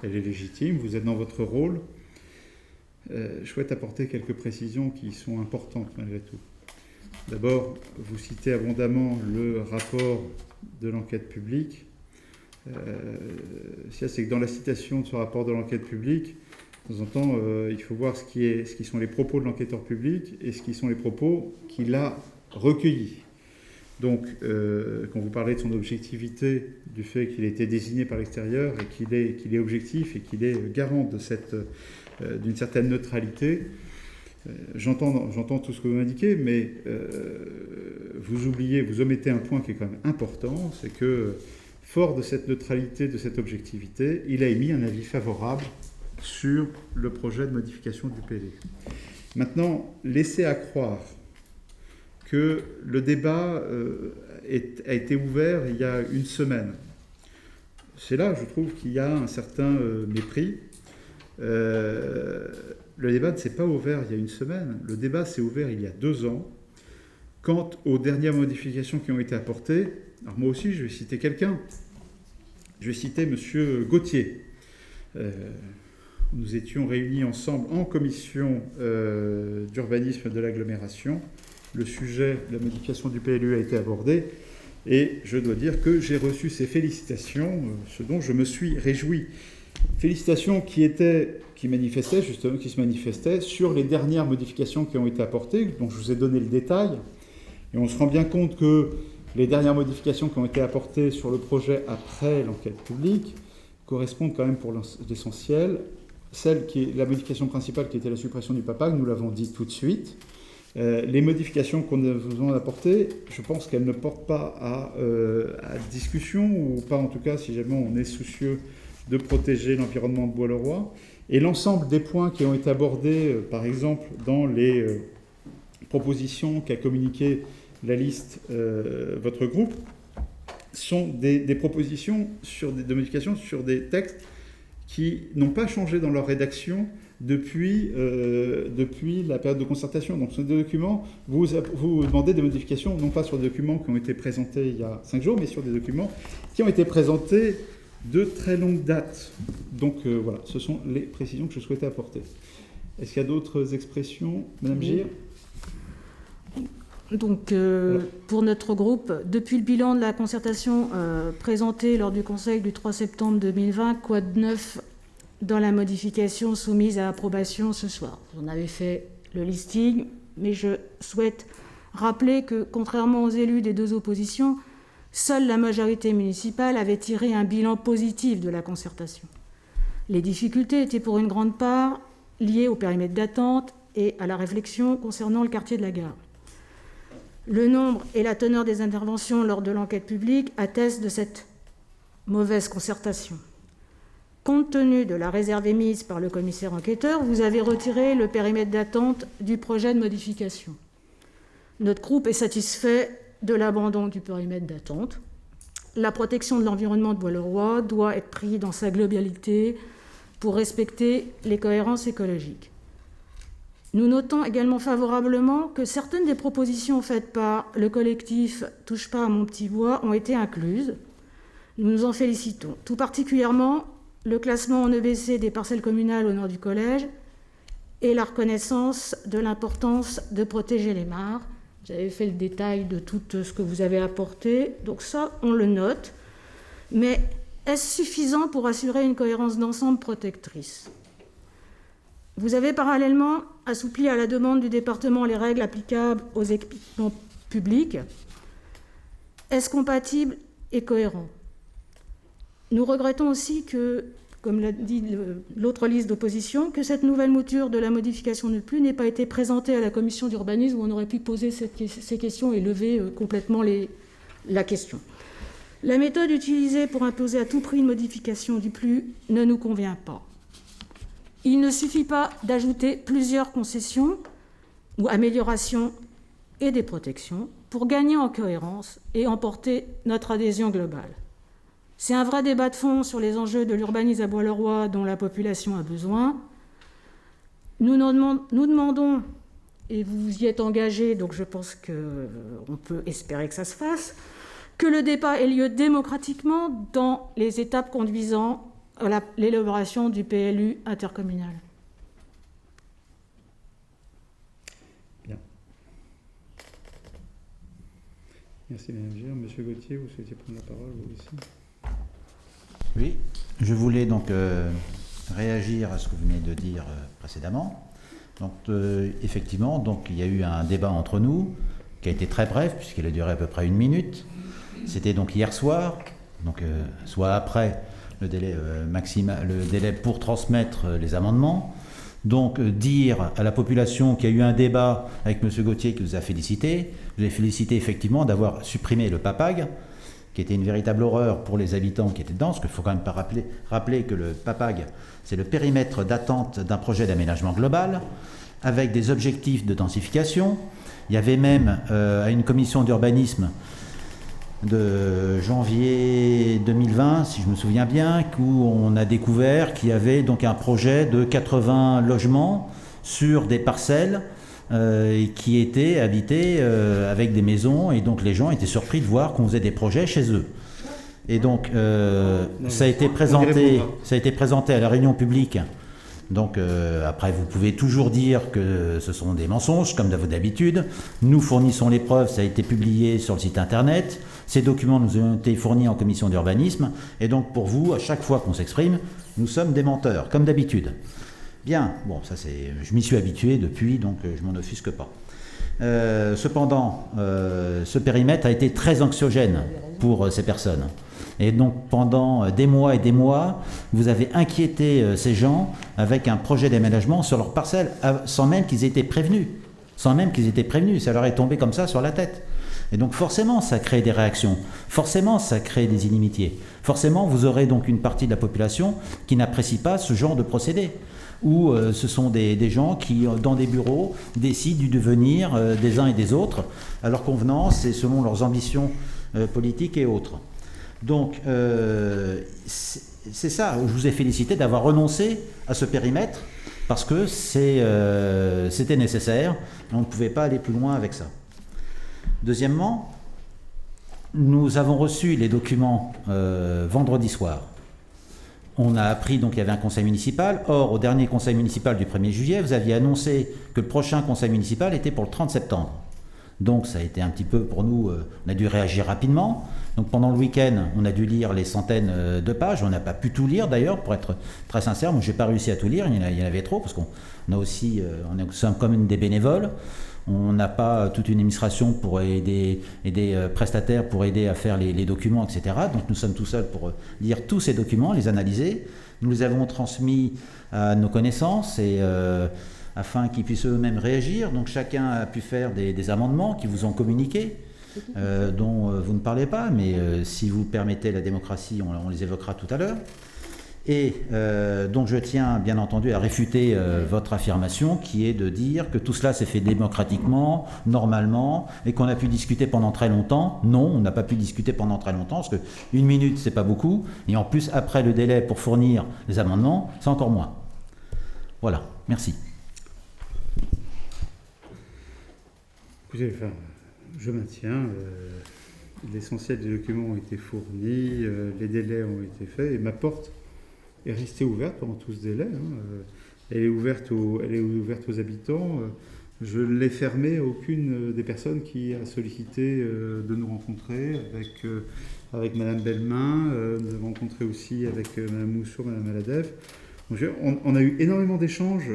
Speaker 1: elle est légitime, vous êtes dans votre rôle. Je souhaite apporter quelques précisions qui sont importantes malgré tout. D'abord, vous citez abondamment le rapport de l'enquête publique. C'est que dans la citation de ce rapport de l'enquête publique, de temps en temps, il faut voir ce qui sont les propos de l'enquêteur public et ce qui sont les propos qu'il a recueillis. Donc, quand vous parlez de son objectivité, du fait qu'il a été désigné par l'extérieur et qu'il est objectif et qu'il est garant de d'une certaine neutralité, j'entends tout ce que vous m'indiquez, mais vous omettez un point qui est quand même important, c'est que, fort de cette neutralité, de cette objectivité, il a émis un avis favorable sur le projet de modification du PLU. Maintenant, laissez à croire que le débat a été ouvert il y a 1 semaine. C'est là, je trouve, qu'il y a un certain mépris. Le débat ne s'est pas ouvert il y a 1 semaine. Le débat s'est ouvert il y a 2 ans. Quant aux dernières modifications qui ont été apportées, alors moi aussi, je vais citer quelqu'un. Je vais citer M. Gauthier. Nous étions réunis ensemble en commission d'urbanisme de l'agglomération. Le sujet de la modification du PLU a été abordé et je dois dire que j'ai reçu ces félicitations, ce dont je me suis réjoui. Félicitations qui se manifestaient sur les dernières modifications qui ont été apportées, dont je vous ai donné le détail. Et on se rend bien compte que les dernières modifications qui ont été apportées sur le projet après l'enquête publique correspondent quand même pour l'essentiel. La modification principale qui était la suppression du PAPAG, nous l'avons dit tout de suite. Les modifications qu'on a besoin d'apporter, je pense qu'elles ne portent pas à discussion, ou pas en tout cas si jamais on est soucieux de protéger l'environnement de Bois-le-Roi. Et l'ensemble des points qui ont été abordés, par exemple, dans les propositions qu'a communiqué la liste votre groupe, sont des propositions de modifications sur des textes qui n'ont pas changé dans leur rédaction depuis la période de concertation. Donc, sur des documents, vous demandez des modifications, non pas sur des documents qui ont été présentés il y a 5 jours, mais sur des documents qui ont été présentés de très longue date. Donc, voilà, ce sont les précisions que je souhaitais apporter. Est-ce qu'il y a d'autres expressions, Madame Gir ?
Speaker 3: Donc, pour notre groupe, depuis le bilan de la concertation présenté lors du Conseil du 3 septembre 2020, quoi de neuf dans la modification soumise à approbation ce soir? On avait fait le listing, mais je souhaite rappeler que, contrairement aux élus des deux oppositions, seule la majorité municipale avait tiré un bilan positif de la concertation. Les difficultés étaient pour une grande part liées au périmètre d'attente et à la réflexion concernant le quartier de la Gare. Le nombre et la teneur des interventions lors de l'enquête publique attestent de cette mauvaise concertation. Compte tenu de la réserve émise par le commissaire enquêteur, vous avez retiré le périmètre d'attente du projet de modification. Notre groupe est satisfait de l'abandon du périmètre d'attente. La protection de l'environnement de Bois-le-Roi doit être prise dans sa globalité pour respecter les cohérences écologiques. Nous notons également favorablement que certaines des propositions faites par le collectif Touche pas à mon petit bois ont été incluses. Nous nous en félicitons, tout particulièrement le classement en EBC des parcelles communales au nord du collège et la reconnaissance de l'importance de protéger les mares. J'avais fait le détail de tout ce que vous avez apporté, donc ça, on le note. Mais est-ce suffisant pour assurer une cohérence d'ensemble protectrice ? Vous avez parallèlement assoupli à la demande du département les règles applicables aux équipements publics. Est-ce compatible et cohérent ? Nous regrettons aussi que, comme l'a dit l'autre liste d'opposition, que cette nouvelle mouture de la modification de plus n'ait pas été présentée à la commission d'urbanisme où on aurait pu poser ces questions et lever complètement la question. La méthode utilisée pour imposer à tout prix une modification du plus ne nous convient pas. Il ne suffit pas d'ajouter plusieurs concessions ou améliorations et des protections pour gagner en cohérence et emporter notre adhésion globale. C'est un vrai débat de fond sur les enjeux de l'urbanisme à Bois-le-Roi dont la population a besoin. Nous demandons, et vous y êtes engagés, donc je pense qu'on peut espérer que ça se fasse, que le débat ait lieu démocratiquement dans les étapes conduisant à l'élaboration du PLU intercommunal.
Speaker 1: Bien. Merci Mme Gire. Monsieur Gauthier, vous souhaitez prendre la parole, vous aussi ?
Speaker 8: Oui, je voulais donc réagir à ce que vous venez de dire précédemment. Donc, effectivement, donc, il y a eu un débat entre nous qui a été très bref puisqu'il a duré à peu près 1 minute. C'était donc hier soir, donc, soit après le délai maximal, le délai pour transmettre les amendements. Donc dire à la population qu'il y a eu un débat avec M. Gauthier qui vous a félicité. Je l'ai félicité effectivement d'avoir supprimé le PAPAG, qui était une véritable horreur pour les habitants qui étaient dedans, parce qu'il ne faut quand même pas rappeler que le PAPAG, c'est le périmètre d'attente d'un projet d'aménagement global, avec des objectifs de densification. Il y avait même à une commission d'urbanisme de janvier 2020, si je me souviens bien, où on a découvert qu'il y avait donc un projet de 80 logements sur des parcelles qui étaient habitées avec des maisons, et donc les gens étaient surpris de voir qu'on faisait des projets chez eux. Et donc ça a été présenté à la réunion publique. Donc après, vous pouvez toujours dire que ce sont des mensonges, comme d'habitude. Nous fournissons les preuves, ça a été publié sur le site internet. Ces documents nous ont été fournis en commission d'urbanisme. Et donc pour vous, à chaque fois qu'on s'exprime, nous sommes des menteurs, comme d'habitude. Bien, bon, ça c'est, je m'y suis habitué depuis, donc je m'en offusque pas. Cependant, ce périmètre a été très anxiogène pour ces personnes. Et donc pendant des mois et des mois, vous avez inquiété ces gens avec un projet d'aménagement sur leur parcelle sans même qu'ils aient été prévenus. Sans même qu'ils aient été prévenus, ça leur est tombé comme ça sur la tête. Et donc forcément, ça crée des réactions. Forcément, ça crée des inimitiés. Forcément, vous aurez donc une partie de la population qui n'apprécie pas ce genre de procédé. Où ce sont des gens qui, dans des bureaux, décident du devenir des uns et des autres, à leur convenance et selon leurs ambitions politiques et autres. Donc, c'est ça, je vous ai félicité d'avoir renoncé à ce périmètre, parce que c'était nécessaire, et on ne pouvait pas aller plus loin avec ça. Deuxièmement, nous avons reçu les documents vendredi soir. On a appris donc qu'il y avait un conseil municipal. Or, au dernier conseil municipal du 1er juillet, vous aviez annoncé que le prochain conseil municipal était pour le 30 septembre. Donc ça a été un petit peu pour nous, on a dû réagir rapidement. Donc pendant le week-end, on a dû lire les centaines de pages. On n'a pas pu tout lire d'ailleurs, pour être très sincère. Moi, je n'ai pas réussi à tout lire, il y en avait trop, parce qu'on a aussi, nous sommes comme des bénévoles. On n'a pas toute une administration pour aider des prestataires pour aider à faire les documents, etc. Donc nous sommes tout seuls pour lire tous ces documents, les analyser. Nous les avons transmis à nos connaissances et afin qu'ils puissent eux-mêmes réagir. Donc chacun a pu faire des amendements qui vous ont communiqués, dont vous ne parlez pas, mais si vous permettez la démocratie, on les évoquera tout à l'heure. Et donc je tiens bien entendu à réfuter votre affirmation qui est de dire que tout cela s'est fait démocratiquement, normalement, et qu'on a pu discuter pendant très longtemps. Non, on n'a pas pu discuter pendant très longtemps, parce que 1 minute, c'est pas beaucoup, et en plus, après le délai pour fournir les amendements, c'est encore moins. Voilà, merci.
Speaker 1: Écoutez, enfin, je maintiens, l'essentiel des documents ont été fournis, les délais ont été faits, et ma porte est restée ouverte pendant tout ce délai. Elle est ouverte aux habitants. Je ne l'ai fermée à aucune des personnes qui a sollicité de nous rencontrer, avec Madame Bellemin. Nous avons rencontré aussi avec Madame Moussour, Madame Aladef. Donc, on a eu énormément d'échanges,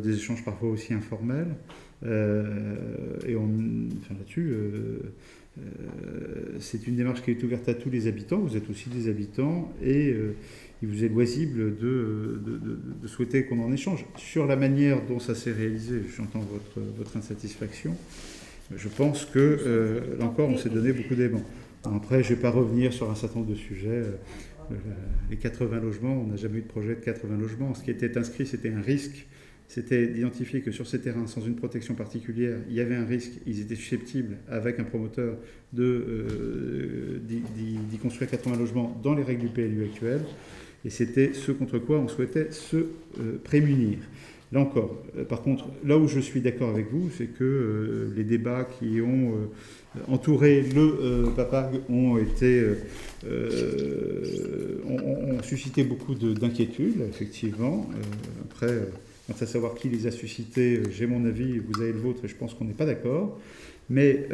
Speaker 1: des échanges parfois aussi informels. Et là-dessus, c'est une démarche qui est ouverte à tous les habitants. Vous êtes aussi des habitants et il vous est loisible de souhaiter qu'on en échange. Sur la manière dont ça s'est réalisé, j'entends votre insatisfaction. Je pense que, là encore, on s'est donné beaucoup d'éléments. Après, je ne vais pas revenir sur un certain nombre de sujets. Les 80 logements, on n'a jamais eu de projet de 80 logements. Ce qui était inscrit, c'était un risque. C'était d'identifier que sur ces terrains, sans une protection particulière, il y avait un risque, ils étaient susceptibles, avec un promoteur, d'y construire 80 logements dans les règles du PLU actuel. Et c'était ce contre quoi on souhaitait se prémunir. Là encore, par contre, là où je suis d'accord avec vous, c'est que les débats qui ont entouré le PAPAG ont suscité beaucoup d'inquiétudes, effectivement. Après, quant à savoir qui les a suscités, j'ai mon avis, vous avez le vôtre, et je pense qu'on n'est pas d'accord. Mais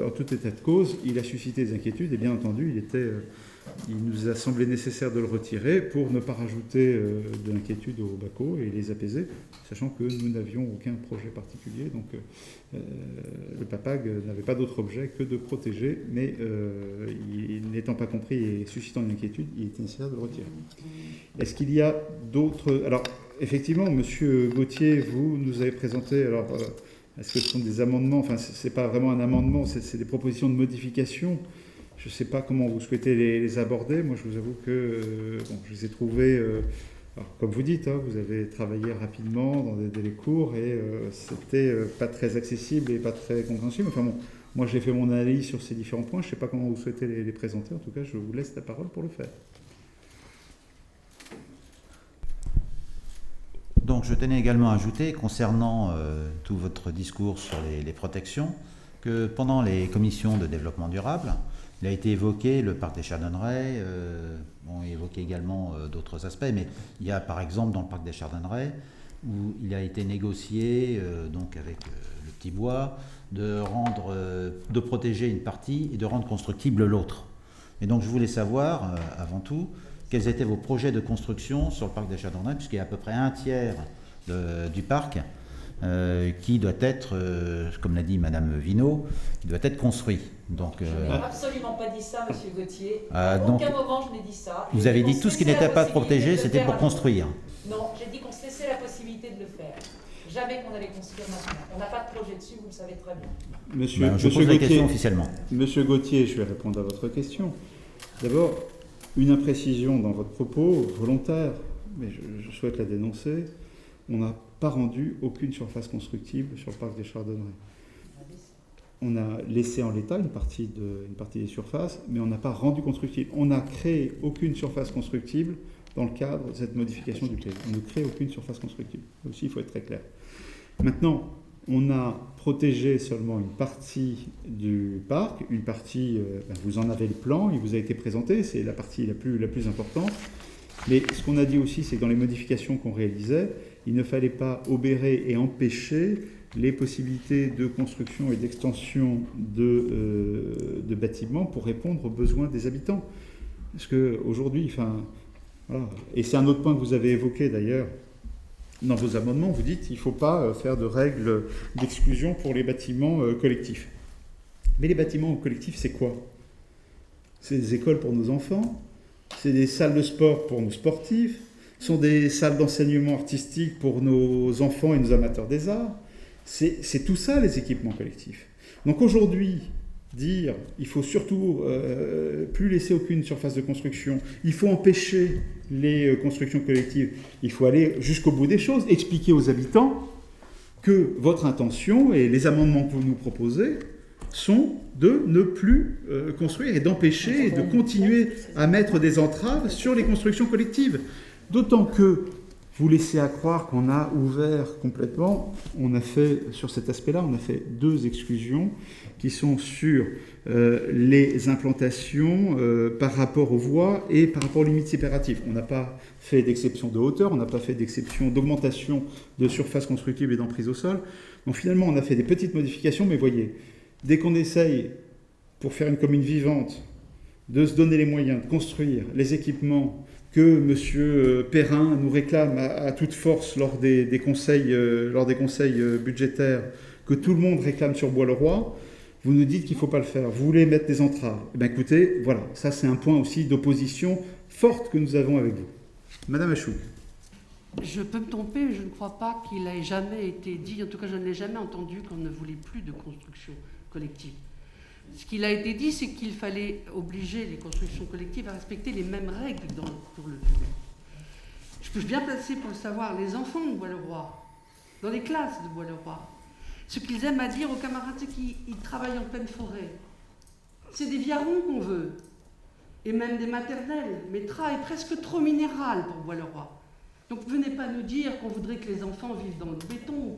Speaker 1: en tout état de cause, il a suscité des inquiétudes, et bien entendu, il nous a semblé nécessaire de le retirer pour ne pas rajouter de l'inquiétude aux BACO et les apaiser, sachant que nous n'avions aucun projet particulier. Donc le PAPAG n'avait pas d'autre objet que de protéger, mais n'étant pas compris et suscitant une inquiétude, il était nécessaire de le retirer. Est-ce qu'il y a d'autres... Alors, effectivement, Monsieur Gauthier, vous nous avez présenté... Alors, est-ce que ce sont des amendements? Enfin, ce n'est pas vraiment un amendement, c'est des propositions de modification. Je ne sais pas comment vous souhaitez les aborder. Moi, je vous avoue que je les ai trouvés, alors, comme vous dites, vous avez travaillé rapidement dans des délais courts et c'était pas très accessible et pas très compréhensible. Enfin bon, moi, j'ai fait mon analyse sur ces différents points. Je ne sais pas comment vous souhaitez les présenter. En tout cas, je vous laisse la parole pour le faire.
Speaker 8: Donc, je tenais également à ajouter, concernant tout votre discours sur les protections, que pendant les commissions de développement durable, il a été évoqué le parc des Chardonnerets, on a évoqué également d'autres aspects, mais il y a par exemple dans le parc des Chardonnerets, où il a été négocié donc avec le Petit Bois, de protéger une partie et de rendre constructible l'autre. Et donc je voulais savoir, avant tout, quels étaient vos projets de construction sur le parc des Chardonnerets, puisqu'il y a à peu près un tiers du parc qui doit être, comme l'a dit Madame Vino, qui doit être construit. Donc,
Speaker 4: je n'ai absolument pas dit ça, Monsieur Gauthier.
Speaker 8: À
Speaker 4: aucun moment je n'ai dit ça.
Speaker 8: Vous avez dit tout ce qui n'était pas protégé, c'était pour construire.
Speaker 4: Non, j'ai dit qu'on se laissait la possibilité de le faire. Jamais qu'on allait construire maintenant. On n'a pas de projet dessus, vous le savez très bien.
Speaker 8: Je pose la question officiellement.
Speaker 1: Monsieur Gauthier, je vais répondre à votre question. D'abord, une imprécision dans votre propos, volontaire, mais je souhaite la dénoncer. On n'a pas rendu aucune surface constructible sur le parc des Chardonnerets. On a laissé en l'état une partie des surfaces, mais on n'a pas rendu constructible. On n'a créé aucune surface constructible dans le cadre de cette modification du PLU. On ne crée aucune surface constructible. Là aussi, il faut être très clair. Maintenant, on a protégé seulement une partie du parc. Une partie, vous en avez le plan, il vous a été présenté, c'est la partie la plus importante. Mais ce qu'on a dit aussi, c'est que dans les modifications qu'on réalisait, il ne fallait pas obérer et empêcher les possibilités de construction et d'extension de bâtiments pour répondre aux besoins des habitants. Parce qu'aujourd'hui, voilà. Et c'est un autre point que vous avez évoqué d'ailleurs, dans vos amendements, vous dites qu'il ne faut pas faire de règles d'exclusion pour les bâtiments collectifs. Mais les bâtiments collectifs, c'est quoi? C'est des écoles pour nos enfants, c'est des salles de sport pour nos sportifs, ce sont des salles d'enseignement artistique pour nos enfants et nos amateurs des arts. C'est tout ça, les équipements collectifs. Donc aujourd'hui, dire il faut surtout plus laisser aucune surface de construction, il faut empêcher les constructions collectives, il faut aller jusqu'au bout des choses, expliquer aux habitants que votre intention et les amendements que vous nous proposez sont de ne plus construire et d'empêcher et de continuer à mettre des entraves sur les constructions collectives. D'autant que vous laissez à croire qu'on a ouvert complètement, on a fait, sur cet aspect-là, on a fait 2 exclusions qui sont sur les implantations par rapport aux voies et par rapport aux limites séparatives. On n'a pas fait d'exception de hauteur, on n'a pas fait d'exception d'augmentation de surface constructible et d'emprise au sol. Donc finalement, on a fait des petites modifications, mais voyez, dès qu'on essaye, pour faire une commune vivante, de se donner les moyens de construire les équipements que M. Perrin nous réclame à toute force lors des conseils budgétaires, que tout le monde réclame sur Bois-le-Roi, vous nous dites qu'il ne faut pas le faire. Vous voulez mettre des entraves. Eh bien écoutez, voilà, ça c'est un point aussi d'opposition forte que nous avons avec vous. Madame Achouk.
Speaker 9: Je peux me tromper, mais je ne crois pas qu'il ait jamais été dit, en tout cas je ne l'ai jamais entendu, qu'on ne voulait plus de construction collective. Ce qu'il a été dit, c'est qu'il fallait obliger les constructions collectives à respecter les mêmes règles pour le public. Je suis bien placée pour le savoir, les enfants de Bois-le-Roi, dans les classes de Bois-le-Roi, ce qu'ils aiment à dire aux camarades, c'est qu'ils travaillent en pleine forêt. C'est des viarons qu'on veut, et même des maternelles. Mais Tra est presque trop minéral pour Bois-le-Roi. Donc venez pas nous dire qu'on voudrait que les enfants vivent dans le béton,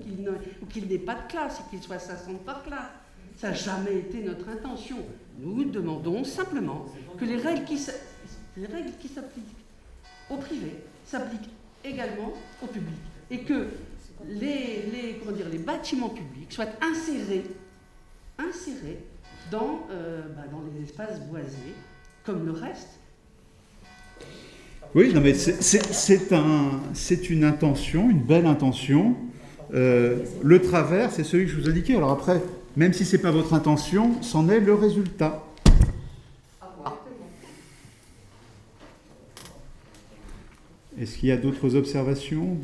Speaker 9: ou qu'ils n'aient pas de classe, et qu'ils soient 60 par classe. Ça n'a jamais été notre intention. Nous demandons simplement que les règles qui s'appliquent au privé s'appliquent également au public. Et que les bâtiments publics soient insérés dans les espaces boisés, comme le reste.
Speaker 1: Oui, non mais c'est une intention, une belle intention. Le travers, c'est celui que je vous indiquais. Alors après, même si ce n'est pas votre intention, c'en est le résultat. Est-ce qu'il y a d'autres observations,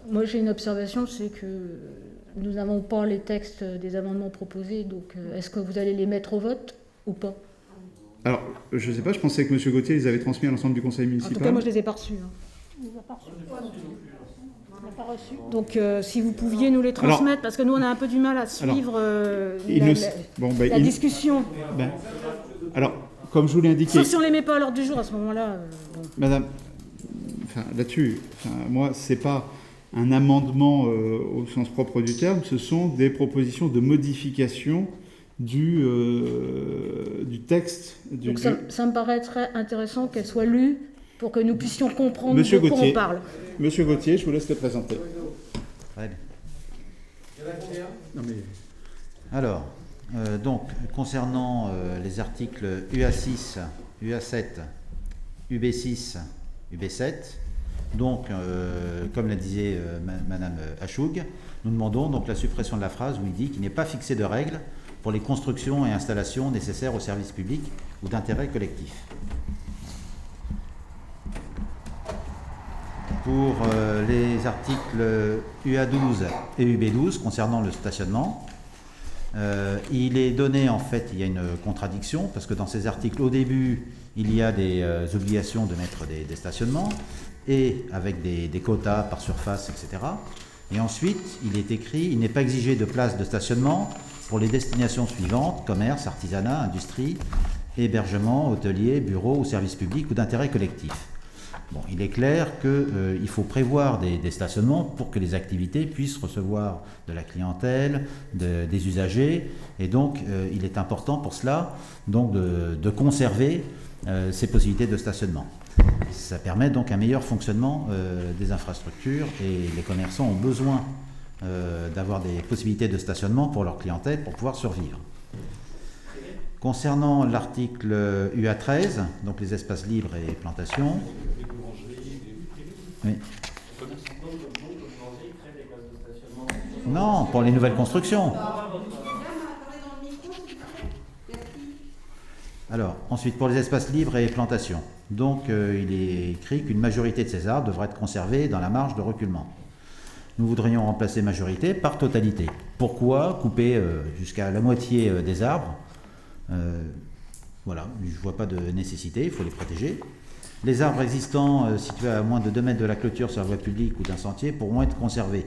Speaker 3: Moi, j'ai une observation, c'est que nous n'avons pas les textes des amendements proposés, donc est-ce que vous allez les mettre au vote ou pas?
Speaker 1: Alors, je ne sais pas, je pensais que M. Gauthier les avait transmis à l'ensemble du conseil municipal.
Speaker 3: En tout cas, moi, je ne les ai pas reçus. On ne les a pas reçus. Donc, si vous pouviez nous les transmettre, parce que nous, on a un peu du mal à suivre la discussion.
Speaker 1: Alors, comme je vous l'ai indiqué...
Speaker 3: Sauf si on ne les met pas à l'ordre du jour, à ce moment-là...
Speaker 1: Madame, là-dessus, moi, ce n'est pas un amendement au sens propre du terme, ce sont des propositions de modification du texte.
Speaker 3: Donc ça me paraîtrait intéressant qu'elle soit lue pour que nous puissions comprendre de quoi on parle.
Speaker 1: Monsieur Gauthier, je vous laisse le présenter.
Speaker 8: Alors, donc, concernant les articles UA6, UA7, UB6, UB7, donc, comme la disait Madame Achoug, nous demandons donc la suppression de la phrase où il dit qu'il n'est pas fixé de règles pour les constructions et installations nécessaires au service public ou d'intérêt collectif. Pour les articles UA12 et UB12 concernant le stationnement, il est donné, en fait, il y a une contradiction, parce que dans ces articles, au début, il y a des obligations de mettre des stationnements, et avec des quotas par surface, etc. Et ensuite, il est écrit, il n'est pas exigé de place de stationnement pour les destinations suivantes, commerce, artisanat, industrie, hébergement, hôtelier, bureau ou service public ou d'intérêt collectif. Bon, il est clair qu'il faut prévoir des stationnements pour que les activités puissent recevoir de la clientèle, des usagers, et donc il est important pour cela donc, de conserver ces possibilités de stationnement. Ça permet donc un meilleur fonctionnement des infrastructures, et les commerçants ont besoin d'avoir des possibilités de stationnement pour leur clientèle pour pouvoir survivre. Concernant l'article UA13, donc les espaces libres et plantations, oui. Non, pour les nouvelles constructions. Alors, ensuite, pour les espaces libres et plantations. Donc, il est écrit qu'une majorité de ces arbres devrait être conservée dans la marge de reculement. Nous voudrions remplacer majorité par totalité. Pourquoi couper jusqu'à la moitié des arbres? Voilà, je ne vois pas de nécessité, il faut les protéger. Les arbres existants situés à moins de 2 mètres de la clôture sur la voie publique ou d'un sentier pourront être conservés.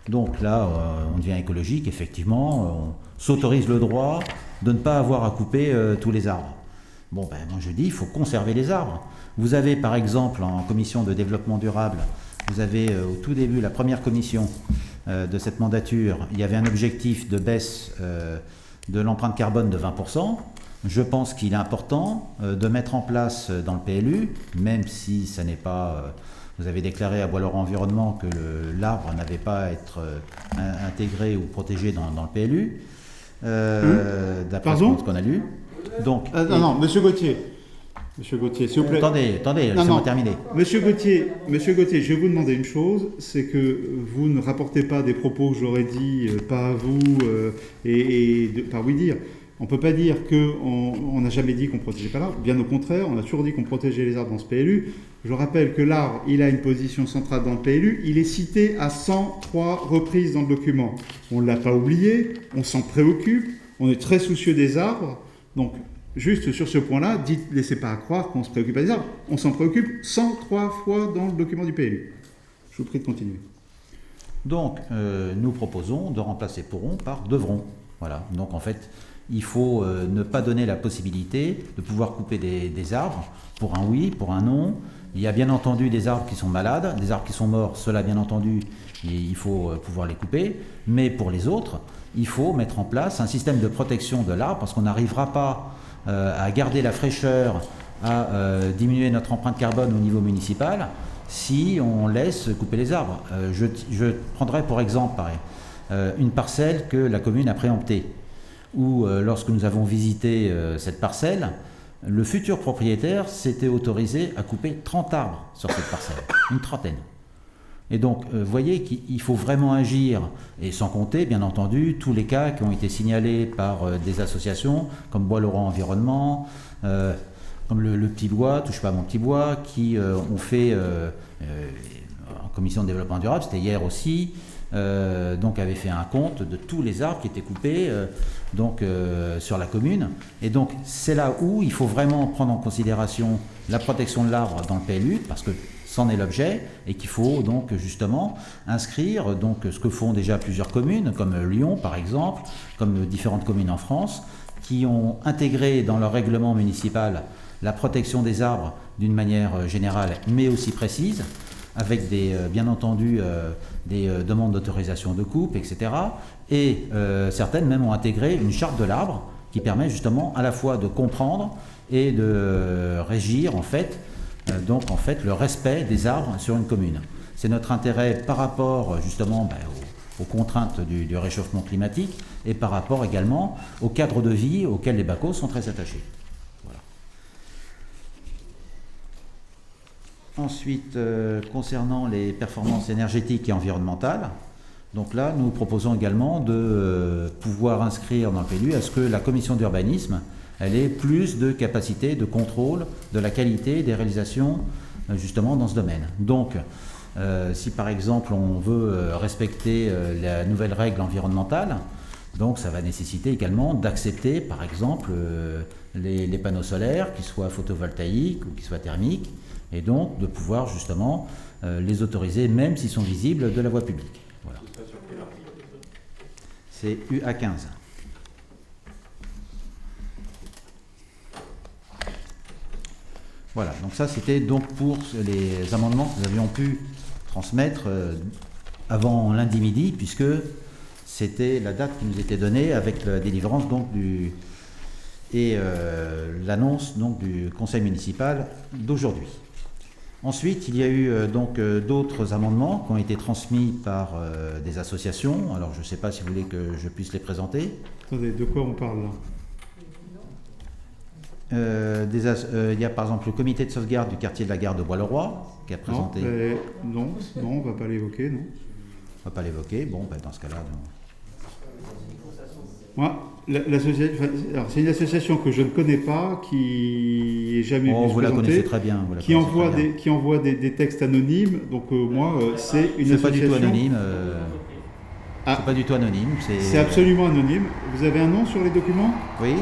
Speaker 8: Donc là, on devient écologique, effectivement, on s'autorise le droit de ne pas avoir à couper tous les arbres. Bon, ben, moi je dis, il faut conserver les arbres. Vous avez par exemple en commission de développement durable, vous avez au tout début, la première commission de cette mandature, il y avait un objectif de baisse de l'empreinte carbone de 20%. Je pense qu'il est important de mettre en place dans le PLU, même si ça n'est pas... vous avez déclaré à Bois-Laurent Environnement que l'arbre n'avait pas à être intégré ou protégé dans le PLU, d'après ce qu'on a lu. Donc,
Speaker 1: non, Monsieur Gauthier, s'il vous plaît.
Speaker 8: Attendez, laissez-moi terminer.
Speaker 1: Monsieur Gauthier, je vais vous demander une chose, c'est que vous ne rapportez pas des propos que j'aurais dit, pas à vous, par oui dire. On ne peut pas dire qu'on n'a jamais dit qu'on ne protégeait pas l'arbre. Bien au contraire, on a toujours dit qu'on protégeait les arbres dans ce PLU. Je rappelle que l'arbre, il a une position centrale dans le PLU. Il est cité à 103 reprises dans le document. On ne l'a pas oublié, on s'en préoccupe, on est très soucieux des arbres. Donc, juste sur ce point-là, laissez pas à croire qu'on se préoccupe pas des arbres. On s'en préoccupe 103 fois dans le document du PLU. Je vous prie de continuer.
Speaker 8: Donc, nous proposons de remplacer pourront par devront. Voilà. Donc, en fait, il faut ne pas donner la possibilité de pouvoir couper des arbres pour un oui, pour un non. Il y a bien entendu des arbres qui sont malades, des arbres qui sont morts, ceux-là bien entendu, il faut pouvoir les couper. Mais pour les autres, il faut mettre en place un système de protection de l'arbre parce qu'on n'arrivera pas à garder la fraîcheur, à diminuer notre empreinte carbone au niveau municipal si on laisse couper les arbres. Je prendrai pour exemple une parcelle que la commune a préemptée, où lorsque nous avons visité cette parcelle, le futur propriétaire s'était autorisé à couper 30 arbres sur cette parcelle, une trentaine. Et donc, vous voyez qu'il faut vraiment agir, et sans compter, bien entendu, tous les cas qui ont été signalés par des associations, comme Bois-Laurent Environnement, comme le Petit Bois, Touche pas à mon Petit Bois, qui ont fait, en commission de développement durable, c'était hier aussi, donc avait fait un compte de tous les arbres qui étaient coupés sur la commune. Et donc, c'est là où il faut vraiment prendre en considération la protection de l'arbre dans le PLU, parce que c'en est l'objet, et qu'il faut donc justement inscrire donc ce que font déjà plusieurs communes, comme Lyon par exemple, comme différentes communes en France, qui ont intégré dans leur règlement municipal la protection des arbres d'une manière générale, mais aussi précise, avec bien entendu des demandes d'autorisation de coupe, etc. Et certaines même ont intégré une charte de l'arbre qui permet justement à la fois de comprendre et de régir en fait le respect des arbres sur une commune. C'est notre intérêt par rapport justement aux contraintes du réchauffement climatique et par rapport également au cadre de vie auquel les bacos sont très attachés. Voilà. Ensuite, concernant les performances énergétiques et environnementales, donc là, nous proposons également de pouvoir inscrire dans le PLU à ce que la commission d'urbanisme elle ait plus de capacité de contrôle de la qualité des réalisations justement dans ce domaine. Donc, si par exemple on veut respecter la nouvelle règle environnementale, donc ça va nécessiter également d'accepter par exemple les panneaux solaires, qu'ils soient photovoltaïques ou qu'ils soient thermiques, et donc de pouvoir justement les autoriser même s'ils sont visibles de la voie publique. Voilà. C'est UA15. Voilà, donc ça c'était donc pour les amendements que nous avions pu transmettre avant lundi midi, puisque c'était la date qui nous était donnée avec la délivrance donc l'annonce donc du conseil municipal d'aujourd'hui. Ensuite, il y a eu donc d'autres amendements qui ont été transmis par des associations. Alors je ne sais pas si vous voulez que je puisse les présenter.
Speaker 1: Attendez, de quoi on parle là ?
Speaker 8: Il y a par exemple le comité de sauvegarde du quartier de la gare de Bois-le-Roi qui a présenté.
Speaker 1: Non, on ne va pas l'évoquer, non.
Speaker 8: va pas l'évoquer. Bon, ben, dans ce cas-là, non.
Speaker 1: Moi, c'est une association que je ne connais pas, qui est jamais venue se
Speaker 8: vous la
Speaker 1: présenter,
Speaker 8: connaissez très bien.
Speaker 1: qui envoie des textes anonymes. Donc moi, c'est une association.
Speaker 8: C'est pas du tout anonyme. C'est pas du tout anonyme.
Speaker 1: C'est absolument anonyme. Vous avez un nom sur les documents?
Speaker 8: Oui,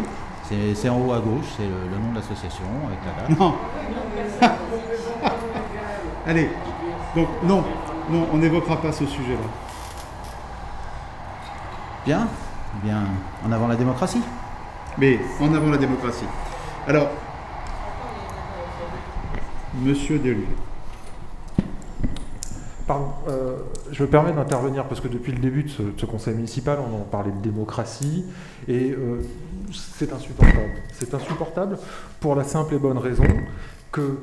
Speaker 8: c'est en haut à gauche, c'est le nom de l'association avec la date.
Speaker 1: Non. Allez, donc non, on n'évoquera pas ce sujet-là.
Speaker 8: Bien, en avant la démocratie.
Speaker 1: Mais en avant la démocratie. Alors, Monsieur Desolivier.
Speaker 10: Pardon, je me permets d'intervenir parce que depuis le début de ce conseil municipal, on en parlait de démocratie et c'est insupportable. C'est insupportable pour la simple et bonne raison que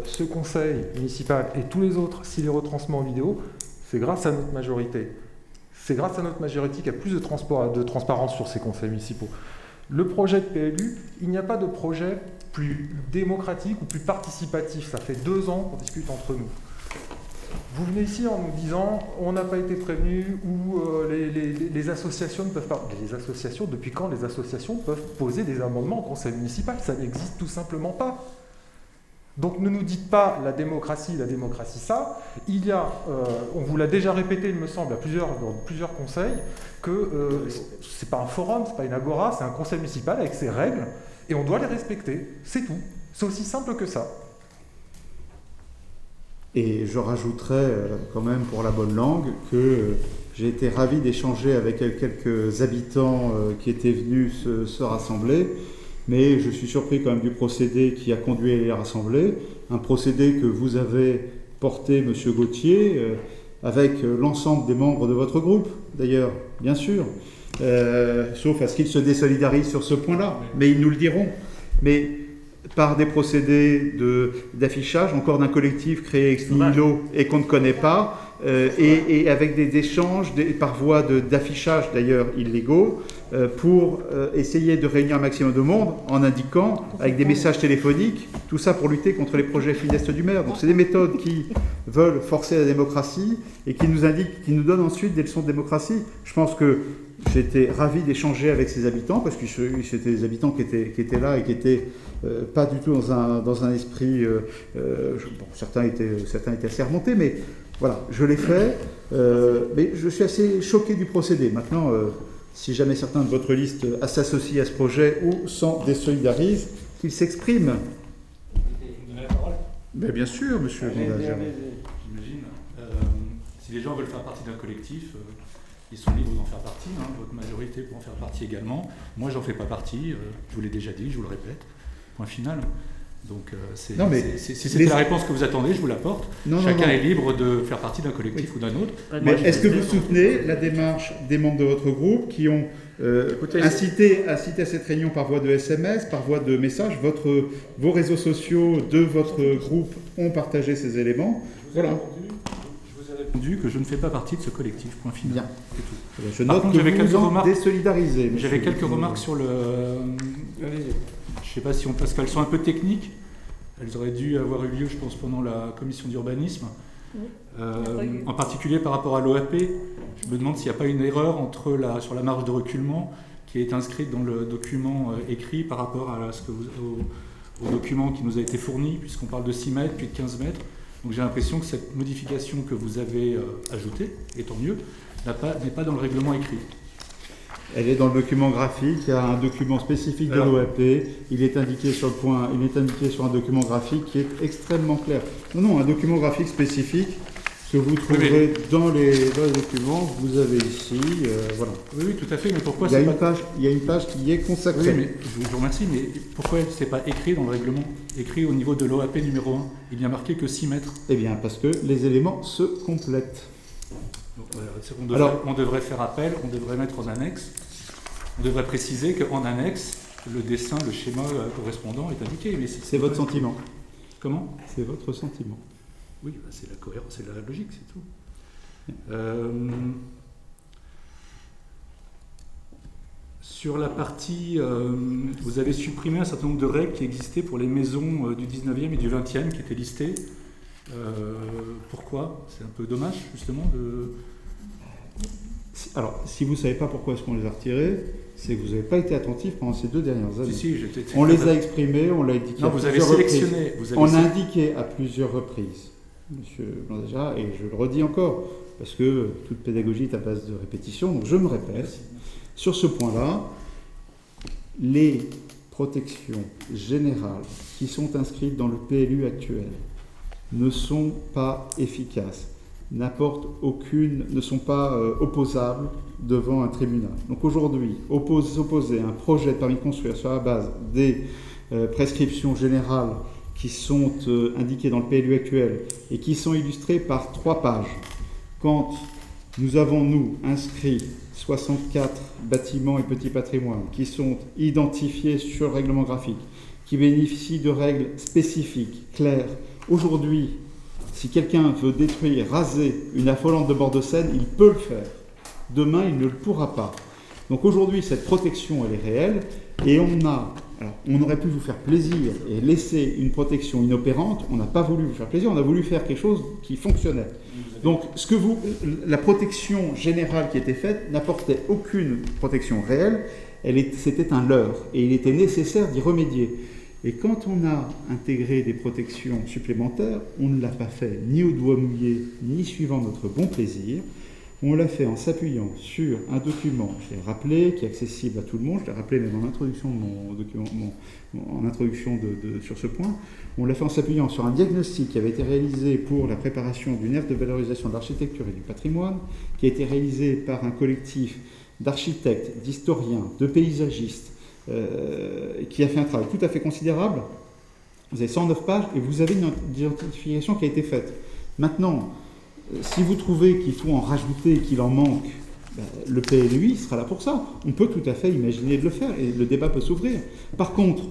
Speaker 10: ce conseil municipal et tous les autres, s'il est retransmis en vidéo, c'est grâce à notre majorité. C'est grâce à notre majorité qu'il y a plus de transparence sur ces conseils municipaux. Le projet de PLU, il n'y a pas de projet plus démocratique ou plus participatif. Ça fait 2 ans qu'on discute entre nous. Vous venez ici en nous disant on n'a pas été prévenus ou les associations ne peuvent pas. Les associations, depuis quand les associations peuvent poser des amendements au conseil municipal? Ça n'existe tout simplement pas. Donc ne nous dites pas la démocratie ça. Il y a, on vous l'a déjà répété, il me semble, dans plusieurs conseils, que c'est pas un forum, c'est pas une agora, c'est un conseil municipal avec ses règles et on doit les respecter. C'est tout. C'est aussi simple que ça.
Speaker 1: Et je rajouterais quand même pour la bonne langue que j'ai été ravi d'échanger avec quelques habitants qui étaient venus se rassembler, mais je suis surpris quand même du procédé qui a conduit à les rassembler, un procédé que vous avez porté, Monsieur Gauthier, avec l'ensemble des membres de votre groupe, d'ailleurs, bien sûr, sauf à ce qu'ils se désolidarisent sur ce point-là, mais ils nous le diront. Mais par des procédés d'affichage, encore d'un collectif créé ex nihilo et qu'on ne connaît pas, et avec des échanges par voie d'affichage d'ailleurs illégaux, pour essayer de réunir un maximum de monde en indiquant, avec des messages téléphoniques, tout ça pour lutter contre les projets funestes du maire. Donc c'est des méthodes qui veulent forcer la démocratie et qui nous donnent ensuite des leçons de démocratie. Je pense que j'étais ravi d'échanger avec ces habitants, parce que c'était des habitants qui étaient là et qui étaient pas du tout dans un esprit... certains étaient assez remontés, mais voilà, je l'ai fait. Mais je suis assez choqué du procédé. Maintenant, si jamais certains de votre liste s'associent à ce projet ou s'en désolidarisent, qu'ils s'expriment. Mais bien sûr, monsieur.
Speaker 11: J'imagine. Si les gens veulent faire partie d'un collectif... ils sont libres d'en faire partie, hein, votre majorité peut en faire partie également. Moi, j'en fais pas partie, je vous l'ai déjà dit, je vous le répète. Point final. Donc, si c'était la réponse que vous attendez, je vous l'apporte. Chacun est libre de faire partie d'un collectif ou d'un autre.
Speaker 1: Mais est-ce que vous soutenez la démarche des membres de votre groupe qui ont incité à cette réunion par voie de SMS, par voie de message? Vos réseaux sociaux de votre groupe ont partagé ces éléments. Voilà.
Speaker 11: Que je ne fais pas partie de ce collectif, point final.
Speaker 1: Bien.
Speaker 11: C'est tout.
Speaker 1: Je note que
Speaker 11: j'avais
Speaker 1: vous
Speaker 11: quelques
Speaker 1: en
Speaker 11: remarques.
Speaker 1: Désolidarisez.
Speaker 11: J'avais quelques remarques sur le. Je ne sais pas si parce qu'elles sont un peu techniques. Elles auraient dû avoir eu lieu, je pense, pendant la commission d'urbanisme. En particulier par rapport à l'OAP. Je me demande s'il n'y a pas une erreur sur la marge de reculement qui est inscrite dans le document écrit par rapport à au document qui nous a été fourni, puisqu'on parle de 6 mètres puis de 15 mètres. Donc j'ai l'impression que cette modification que vous avez ajoutée, et tant mieux, n'est pas dans le règlement écrit.
Speaker 1: Elle est dans le document graphique, il y a un document spécifique de l'OAP, il est indiqué sur un document graphique qui est extrêmement clair. Non, un document graphique spécifique que vous trouverez dans les documents, vous avez ici, voilà.
Speaker 11: Oui, tout à fait, mais pourquoi
Speaker 1: il y a une page qui est consacrée.
Speaker 11: Oui, mais je vous remercie, mais pourquoi ce n'est pas écrit dans le règlement, écrit au niveau de l'OAP numéro 1? Il n'y a marqué que 6 mètres.
Speaker 1: Eh bien, parce que les éléments se complètent.
Speaker 11: Donc, on devrait faire appel, on devrait mettre en annexe, on devrait préciser qu'en annexe, le dessin, le schéma correspondant est indiqué. Mais
Speaker 1: c'est votre sentiment.
Speaker 11: Comment?
Speaker 1: C'est votre sentiment.
Speaker 11: Oui, c'est la cohérence, c'est la logique, c'est tout. Sur la partie, vous avez supprimé un certain nombre de règles qui existaient pour les maisons du 19e et du 20e qui étaient listées. Pourquoi? C'est un peu dommage, justement,
Speaker 1: Alors, si vous ne savez pas pourquoi est-ce qu'on les a retirés, c'est que vous n'avez pas été attentif pendant ces 2 dernières années.
Speaker 11: Si,
Speaker 1: on les a exprimés, on l'a indiqué
Speaker 11: non,
Speaker 1: à
Speaker 11: vous avez
Speaker 1: plusieurs
Speaker 11: sélectionné.
Speaker 1: reprises. On a indiqué à plusieurs reprises, Monsieur Blandéja, et je le redis encore, parce que toute pédagogie est à base de répétition, donc je me répète. Sur ce point-là, les protections générales qui sont inscrites dans le PLU actuel ne sont pas efficaces, ne sont pas opposables devant un tribunal. Donc aujourd'hui, opposer un projet de permis de construire sur la base des prescriptions générales qui sont indiquées dans le PLU actuel et qui sont illustrées par 3 pages, quand nous avons, nous, inscrit 64 bâtiments et petits patrimoines qui sont identifiés sur le règlement graphique, qui bénéficient de règles spécifiques, claires. Aujourd'hui, si quelqu'un veut détruire, raser une affolante de bord de Seine, il peut le faire. Demain, il ne le pourra pas. Donc aujourd'hui, cette protection, elle est réelle, et on aurait pu vous faire plaisir et laisser une protection inopérante. On n'a pas voulu vous faire plaisir, on a voulu faire quelque chose qui fonctionnait. Donc, la protection générale qui était faite n'apportait aucune protection réelle. C'était un leurre, et il était nécessaire d'y remédier. Et quand on a intégré des protections supplémentaires, on ne l'a pas fait ni au doigt mouillé, ni suivant notre bon plaisir. On l'a fait en s'appuyant sur un document, je l'ai rappelé, qui est accessible à tout le monde, je l'ai rappelé même en introduction de mon document, sur ce point. On l'a fait en s'appuyant sur un diagnostic qui avait été réalisé pour la préparation d'une aire de valorisation de l'architecture et du patrimoine, qui a été réalisé par un collectif d'architectes, d'historiens, de paysagistes, qui a fait un travail tout à fait considérable. Vous avez 109 pages et vous avez une identification qui a été faite. Maintenant, si vous trouvez qu'il faut en rajouter, qu'il en manque, le PLUI sera là pour ça. On peut tout à fait imaginer de le faire et le débat peut s'ouvrir. Par contre,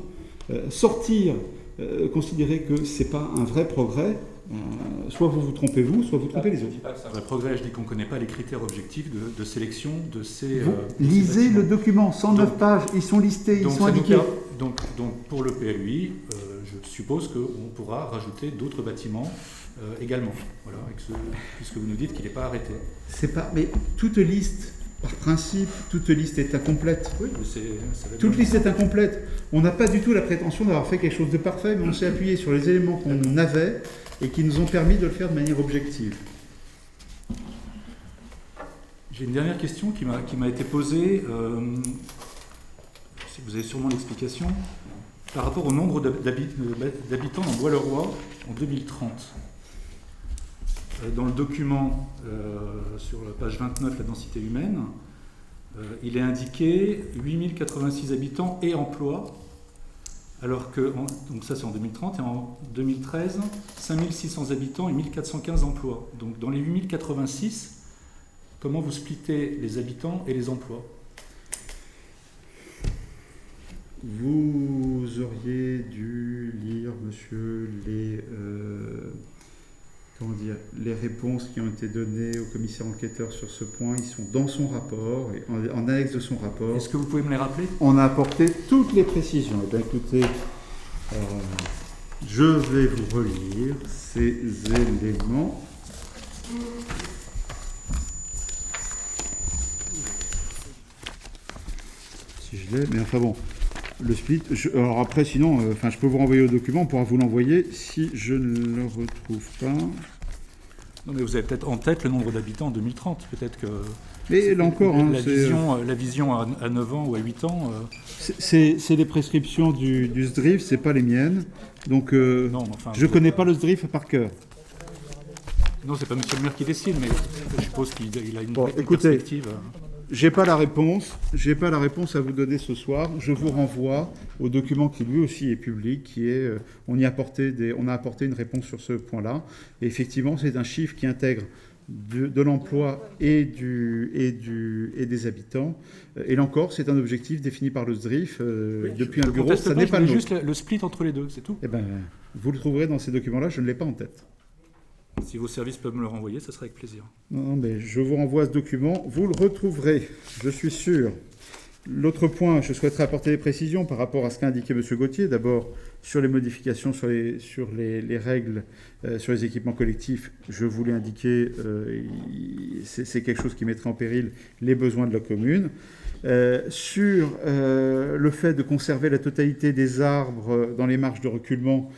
Speaker 1: considérer que ce n'est pas un vrai progrès, soit vous vous trompez vous, soit vous trompez les autres.
Speaker 11: Je ne dis pas que c'est un vrai progrès, je dis qu'on ne connaît pas les critères objectifs de sélection de ces...
Speaker 1: lisez le document, 109 pages, ils sont listés, ils sont indiqués.
Speaker 11: Donc pour le PLUI, je suppose qu'on pourra rajouter d'autres bâtiments également, voilà, puisque vous nous dites qu'il n'est pas arrêté.
Speaker 1: Mais toute liste, par principe, toute liste est incomplète.
Speaker 11: Oui,
Speaker 1: toute liste est incomplète. On n'a pas du tout la prétention d'avoir fait quelque chose de parfait, mais on s'est appuyé sur les éléments qu'on avait et qui nous ont permis de le faire de manière objective.
Speaker 11: J'ai une dernière question qui m'a été posée, si vous avez sûrement l'explication, par rapport au nombre d'habitants dans Bois-le-Roi en 2030. Dans le document, sur la page 29, la densité humaine, il est indiqué 8086 habitants et emplois, alors que, donc ça c'est en 2030, et en 2013, 5600 habitants et 1415 emplois. Donc dans les 8086, comment vous splittez les habitants et les emplois ?
Speaker 1: Vous auriez dû lire, monsieur, les réponses qui ont été données au commissaire enquêteur sur ce point. Ils sont dans son rapport, et en annexe de son rapport.
Speaker 11: Est-ce que vous pouvez me les rappeler ?
Speaker 1: On a apporté toutes les précisions. Eh bien, écoutez, je vais vous relire ces éléments. Si je l'ai, mais enfin bon. Le split, alors après sinon, je peux vous renvoyer au document, on pourra vous l'envoyer si je ne le retrouve pas.
Speaker 11: Non mais vous avez peut-être en tête le nombre d'habitants en 2030, peut-être que...
Speaker 1: Mais là encore,
Speaker 11: la vision à 9 ans ou à 8 ans...
Speaker 1: C'est les prescriptions du SDRIF, c'est pas les miennes, donc je connais pas le SDRIF par cœur.
Speaker 11: Non, c'est pas monsieur le maire qui décide, mais je suppose qu'il a une
Speaker 1: écoutez,
Speaker 11: perspective...
Speaker 1: J'ai pas la réponse à vous donner ce soir. Je vous renvoie au document qui lui aussi est public, qui est on a apporté une réponse sur ce point-là. Et effectivement, c'est un chiffre qui intègre de l'emploi et des habitants. Et là encore, c'est un objectif défini par le SDRIF depuis un bureau. Ça n'est pas le
Speaker 11: juste le split entre les deux, c'est tout.
Speaker 1: Eh ben, vous le trouverez dans ces documents-là. Je ne l'ai pas en tête.
Speaker 11: Si vos services peuvent me le renvoyer, ça serait avec plaisir.
Speaker 1: Non, mais je vous renvoie ce document. Vous le retrouverez, je suis sûr. L'autre point, je souhaiterais apporter des précisions par rapport à ce qu'a indiqué M. Gauthier. D'abord, sur les modifications sur les règles, sur les équipements collectifs, je vous l'ai indiqué, c'est quelque chose qui mettrait en péril les besoins de la commune. Sur le fait de conserver la totalité des arbres dans les marges de reculement,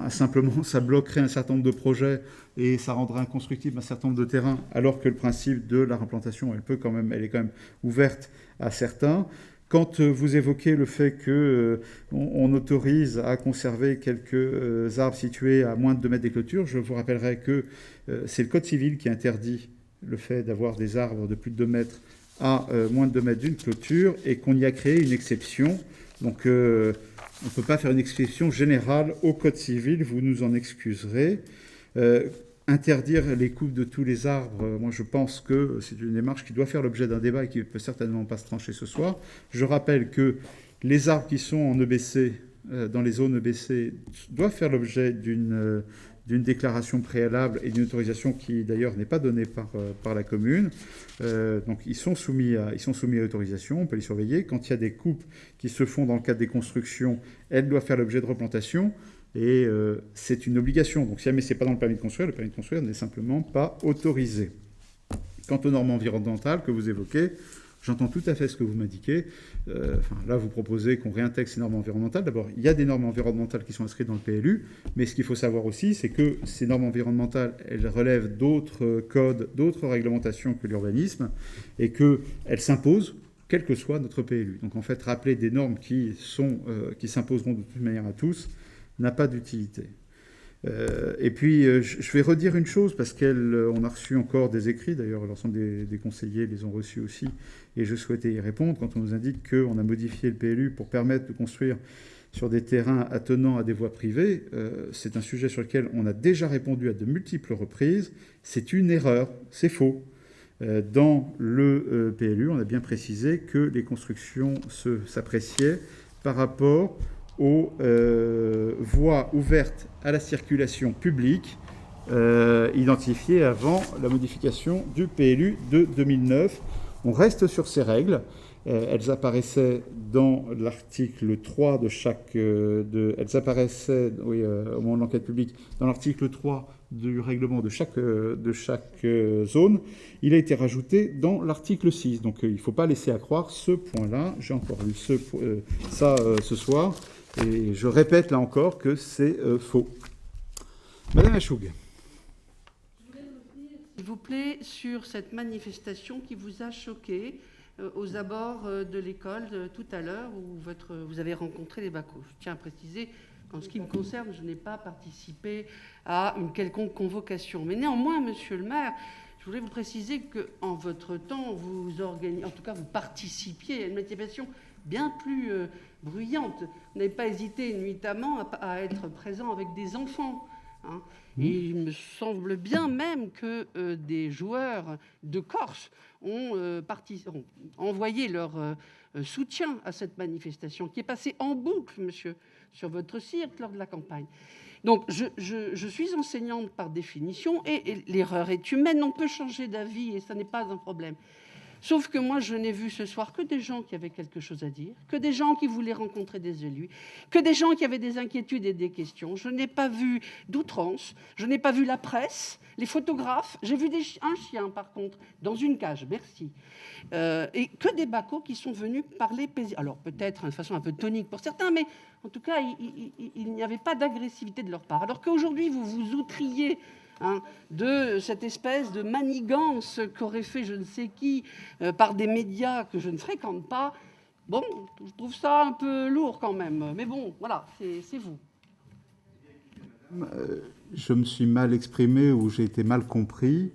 Speaker 1: simplement, ça bloquerait un certain nombre de projets et ça rendrait inconstructible un certain nombre de terrains, alors que le principe de la replantation, elle est quand même ouverte à certains. Quand vous évoquez le fait qu'on autorise à conserver quelques arbres situés à moins de 2 mètres des clôtures, je vous rappellerai que c'est le Code civil qui interdit le fait d'avoir des arbres de plus de 2 mètres à moins de 2 mètres d'une clôture et qu'on y a créé une exception. Donc on ne peut pas faire une exception générale au Code civil, vous nous en excuserez. Interdire les coupes de tous les arbres, moi je pense que c'est une démarche qui doit faire l'objet d'un débat et qui ne peut certainement pas se trancher ce soir. Je rappelle que les arbres qui sont en EBC, dans les zones EBC, doivent faire l'objet d'une déclaration préalable et d'une autorisation qui d'ailleurs n'est pas donnée par la commune. Donc ils sont soumis à autorisation, on peut les surveiller. Quand il y a des coupes qui se font dans le cadre des constructions, elles doivent faire l'objet de replantation. Et c'est une obligation. Donc si jamais ce n'est pas dans le permis de construire, le permis de construire n'est simplement pas autorisé. Quant aux normes environnementales que vous évoquez, j'entends tout à fait ce que vous m'indiquez. Là, vous proposez qu'on réintègre ces normes environnementales. D'abord, il y a des normes environnementales qui sont inscrites dans le PLU, mais ce qu'il faut savoir aussi, c'est que ces normes environnementales, elles relèvent d'autres codes, d'autres réglementations que l'urbanisme, et qu'elles s'imposent, quel que soit notre PLU. Donc en fait, rappeler des normes qui s'imposeront de toute manière à tous, n'a pas d'utilité. Et puis, je vais redire une chose, parce qu'on a reçu encore des écrits, d'ailleurs l'ensemble des conseillers les ont reçus aussi, et je souhaitais y répondre, quand on nous indique qu'on a modifié le PLU pour permettre de construire sur des terrains attenants à des voies privées. C'est un sujet sur lequel on a déjà répondu à de multiples reprises. C'est une erreur, c'est faux. Dans le PLU, on a bien précisé que les constructions s'appréciaient par rapport aux voies ouvertes à la circulation publique identifiées avant la modification du PLU de 2009. On reste sur ces règles. Elles apparaissaient dans l'article 3 de chaque... elles apparaissaient au moment de l'enquête publique dans l'article 3 du règlement de chaque zone. Il a été rajouté dans l'article 6. Donc il ne faut pas laisser à croire ce point-là. J'ai encore lu ça ce soir. Et je répète là encore que c'est faux. Madame Achoug.
Speaker 9: Je voulais revenir, s'il vous plaît, sur cette manifestation qui vous a choqué aux abords de l'école tout à l'heure où vous avez rencontré les Bacos. Je tiens à préciser qu'en ce qui me concerne, je n'ai pas participé à une quelconque convocation. Mais néanmoins, monsieur le maire, je voulais vous préciser qu'en votre temps, vous participiez à une manifestation bien plus bruyante. Vous n'avez pas hésité nuitamment à être présent avec des enfants. Hein. Et il me semble bien même que des joueurs de Corse ont envoyé leur soutien à cette manifestation qui est passée en boucle, monsieur, sur votre site lors de la campagne. Donc, je suis enseignante par définition et l'erreur est humaine. On peut changer d'avis et ça n'est pas un problème. Sauf que moi, je n'ai vu ce soir que des gens qui avaient quelque chose à dire, que des gens qui voulaient rencontrer des élus, que des gens qui avaient des inquiétudes et des questions. Je n'ai pas vu d'outrance, je n'ai pas vu la presse, les photographes. J'ai vu un chien, par contre, dans une cage, merci. Et que des Bacos qui sont venus parler paisiblement. Alors peut-être de façon un peu tonique pour certains, mais en tout cas, il n'y avait pas d'agressivité de leur part. Alors qu'aujourd'hui, vous vous outriez de cette espèce de manigance qu'aurait fait je ne sais qui par des médias que je ne fréquente pas. Bon, je trouve ça un peu lourd quand même. Mais bon, voilà, c'est vous.
Speaker 1: Je me suis mal exprimé ou j'ai été mal compris.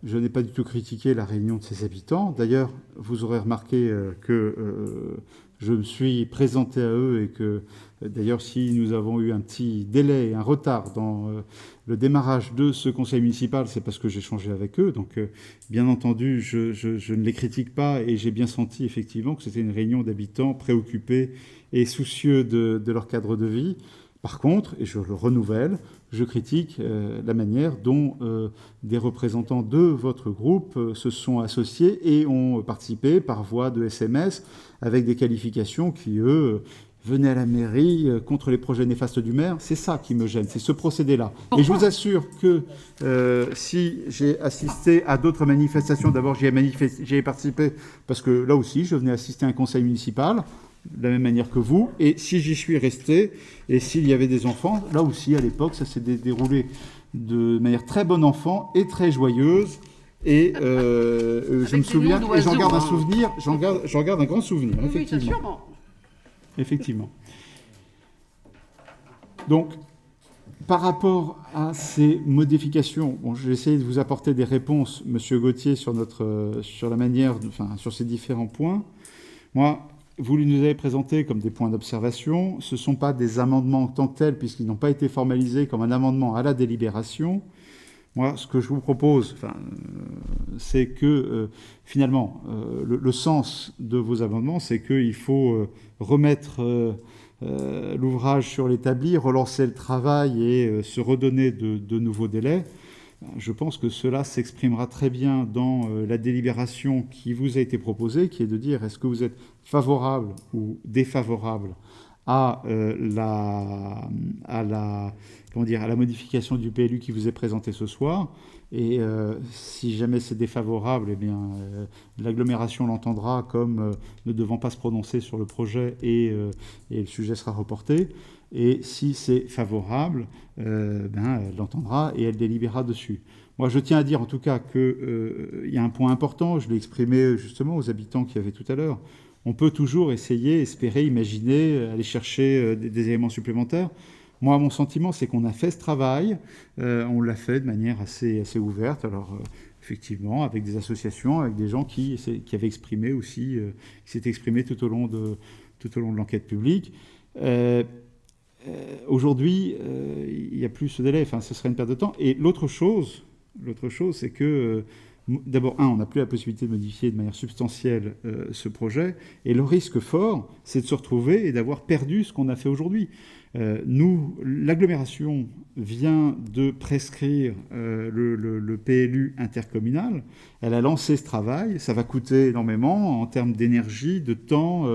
Speaker 1: Je n'ai pas du tout critiqué la réunion de ses habitants. D'ailleurs, vous aurez remarqué que je me suis présenté à eux et que, d'ailleurs, si nous avons eu un petit délai, un retard dans le démarrage de ce conseil municipal, c'est parce que j'ai échangé avec eux. Donc, bien entendu, je ne les critique pas et j'ai bien senti effectivement que c'était une réunion d'habitants préoccupés et soucieux de leur cadre de vie. Par contre, et je le renouvelle, je critique la manière dont des représentants de votre groupe se sont associés et ont participé par voie de SMS avec des qualifications qui, eux, venaient à la mairie contre les projets néfastes du maire. C'est ça qui me gêne, c'est ce procédé-là. Et je vous assure que si j'ai assisté à d'autres manifestations, d'abord j'y ai participé parce que là aussi je venais assister à un conseil municipal, de la même manière que vous, et si j'y suis resté, et s'il y avait des enfants, là aussi à l'époque ça s'est déroulé de manière très bon enfant et très joyeuse. Et je me souviens, et j'en garde un souvenir, j'en garde un grand souvenir, effectivement. Effectivement. Donc, par rapport à ces modifications, bon, je vais essayer de vous apporter des réponses, Monsieur Gauthier, sur la manière, sur ces différents points. Moi, vous nous avez présenté comme des points d'observation. Ce ne sont pas des amendements en tant que tels, puisqu'ils n'ont pas été formalisés comme un amendement à la délibération. Moi, ce que je vous propose, c'est que, finalement, le sens de vos amendements, c'est qu'il faut remettre l'ouvrage sur l'établi, relancer le travail et se redonner de nouveaux délais. Je pense que cela s'exprimera très bien dans la délibération qui vous a été proposée, qui est de dire est-ce que vous êtes favorable ou défavorable à la modification du PLU qui vous est présentée ce soir. Et si jamais c'est défavorable, eh bien, l'agglomération l'entendra comme ne devant pas se prononcer sur le projet et le sujet sera reporté. Et si c'est favorable, elle l'entendra et elle délibérera dessus. Moi, je tiens à dire en tout cas qu'il y a un point important, je l'ai exprimé justement aux habitants qu'il y avait tout à l'heure. On peut toujours essayer, espérer, imaginer, aller chercher des éléments supplémentaires. Moi, mon sentiment, c'est qu'on a fait ce travail, on l'a fait de manière assez ouverte, alors effectivement, avec des associations, avec des gens qui avaient exprimé aussi, qui s'étaient exprimés tout au long de l'enquête publique. Aujourd'hui, il n'y a plus ce délai, ce serait une perte de temps. Et l'autre chose, c'est que, d'abord, on n'a plus la possibilité de modifier de manière substantielle ce projet, et le risque fort, c'est de se retrouver et d'avoir perdu ce qu'on a fait aujourd'hui. L'agglomération vient de prescrire le PLU intercommunal. Elle a lancé ce travail. Ça va coûter énormément en termes d'énergie, de temps,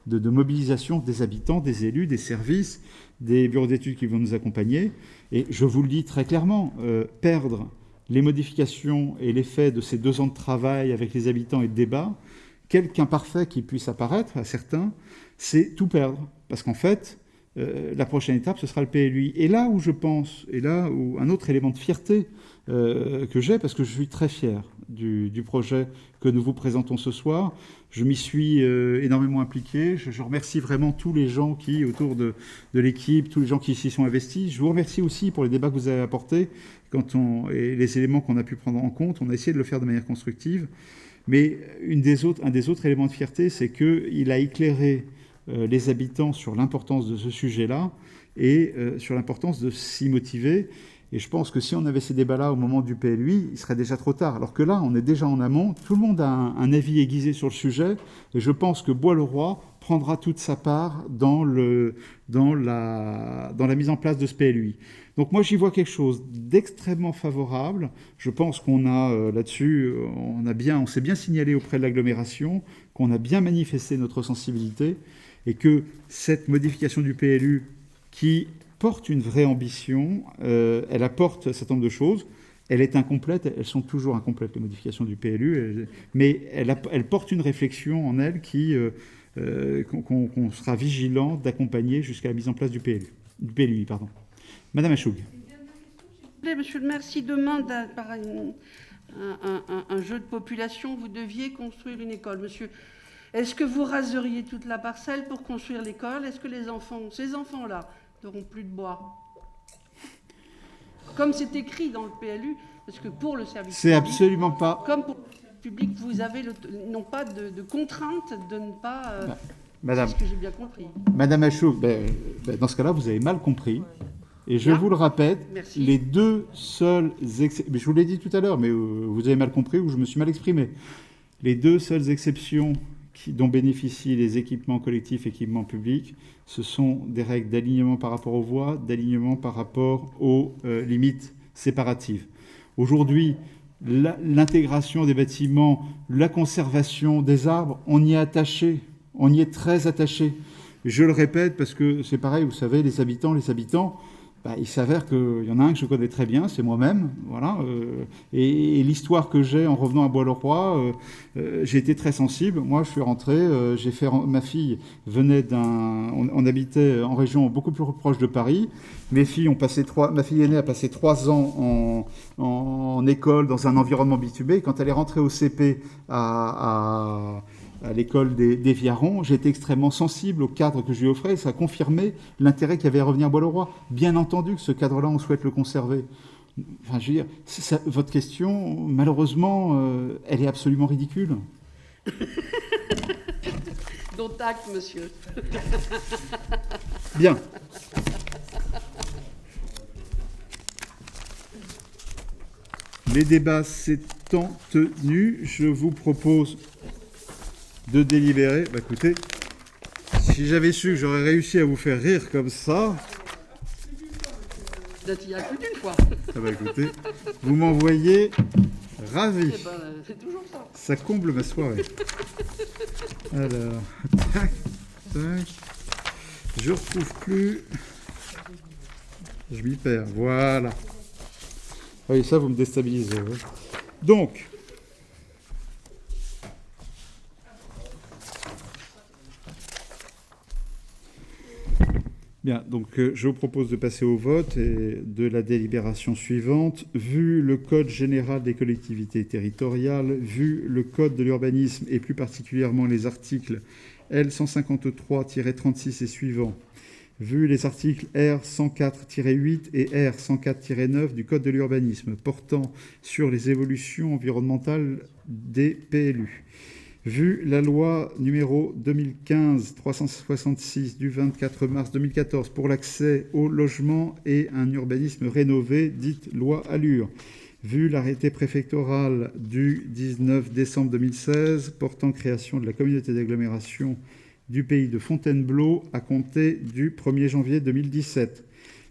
Speaker 1: de mobilisation des habitants, des élus, des services, des bureaux d'études qui vont nous accompagner. Et je vous le dis très clairement, perdre les modifications et l'effet de ces 2 ans de travail avec les habitants et de débat, quelque imparfait qui puisse apparaître à certains, c'est tout perdre. Parce qu'en fait, la prochaine étape, ce sera le PLUI. Et là où je pense, et là où un autre élément de fierté que j'ai, parce que je suis très fier du projet que nous vous présentons ce soir, je m'y suis énormément impliqué. Je remercie vraiment tous les gens qui, autour de l'équipe, tous les gens qui s'y sont investis. Je vous remercie aussi pour les débats que vous avez apportés et les éléments qu'on a pu prendre en compte. On a essayé de le faire de manière constructive. Mais un des autres éléments de fierté, c'est qu'il a éclairé les habitants sur l'importance de ce sujet-là et sur l'importance de s'y motiver. Et je pense que si on avait ces débats-là au moment du PLUI, il serait déjà trop tard. Alors que là, on est déjà en amont, tout le monde a un avis aiguisé sur le sujet, et je pense que Bois-le-Roi prendra toute sa part dans la mise en place de ce PLUI. Donc moi, j'y vois quelque chose d'extrêmement favorable. Je pense qu'on a là-dessus, on s'est bien signalé auprès de l'agglomération, qu'on a bien manifesté notre sensibilité, et que cette modification du PLU qui porte une vraie ambition, elle apporte un certain nombre de choses. Elle est incomplète, elles sont toujours incomplètes, les modifications du PLU, mais elle porte une réflexion en elle qu'on sera vigilant d'accompagner jusqu'à la mise en place du PLUI. Madame Achoug.
Speaker 9: Monsieur le maire, si demain, par un jeu de population, vous deviez construire une école, monsieur, est-ce que vous raseriez toute la parcelle pour construire l'école? Est-ce que ces enfants-là, n'auront plus de bois? Comme c'est écrit dans le PLU, parce que pour le service
Speaker 1: c'est
Speaker 9: public,
Speaker 1: absolument pas.
Speaker 9: Comme pour le public, vous avez non pas de contrainte de ne pas.
Speaker 1: Madame,
Speaker 9: c'est ce que j'ai bien compris.
Speaker 1: Madame Achouk, dans ce cas-là, vous avez mal compris. Et je vous le répète,
Speaker 9: merci.
Speaker 1: Les 2 seules exceptions, je vous l'ai dit tout à l'heure, mais vous avez mal compris ou je me suis mal exprimé. Les 2 seules exceptions dont bénéficient les équipements collectifs, équipements publics, ce sont des règles d'alignement par rapport aux voies, d'alignement par rapport aux limites séparatives. Aujourd'hui, l'intégration des bâtiments, la conservation des arbres, on y est attaché, on y est très attaché. Je le répète parce que c'est pareil, vous savez, les habitants, il s'avère qu'il y en a un que je connais très bien, c'est moi-même, voilà. Et l'histoire que j'ai en revenant à Bois-le-Roi, j'ai été très sensible. Moi, je suis rentré, ma fille venait on habitait en région beaucoup plus proche de Paris. Ma fille aînée a passé 3 ans en école dans un environnement bitubé. Quand elle est rentrée au CP à l'école des Viarons, j'ai été extrêmement sensible au cadre que je lui offrais et ça a confirmé l'intérêt qu'il y avait à revenir à Bois-le-Roi. Bien entendu que ce cadre-là, on souhaite le conserver. Enfin, je veux dire, votre question, malheureusement, elle est absolument ridicule.
Speaker 9: Dont acte, monsieur.
Speaker 1: Bien. Les débats s'étant tenus, je vous propose de délibérer. Bah écoutez, si j'avais su que j'aurais réussi à vous faire rire comme ça...
Speaker 9: Il y a plus d'une fois.
Speaker 1: Ah bah écoutez, vous m'envoyez ravi.
Speaker 9: Eh ben, c'est toujours ça.
Speaker 1: Ça comble ma soirée. Alors, tac, tac. Je retrouve plus... Je m'y perds, voilà. Ah oui, ça, vous me déstabilisez. Ouais. Donc... Bien, donc je vous propose de passer au vote et de la délibération suivante. Vu le Code général des collectivités territoriales, vu le Code de l'urbanisme et plus particulièrement les articles L153-36 et suivants, vu les articles R104-8 et R104-9 du Code de l'urbanisme portant sur les évolutions environnementales des PLU, vu la loi numéro 2015-366 du 24 mars 2014 pour l'accès au logement et un urbanisme rénové, dite loi Allure, vu l'arrêté préfectoral du 19 décembre 2016 portant création de la communauté d'agglomération du pays de Fontainebleau à compter du 1er janvier 2017,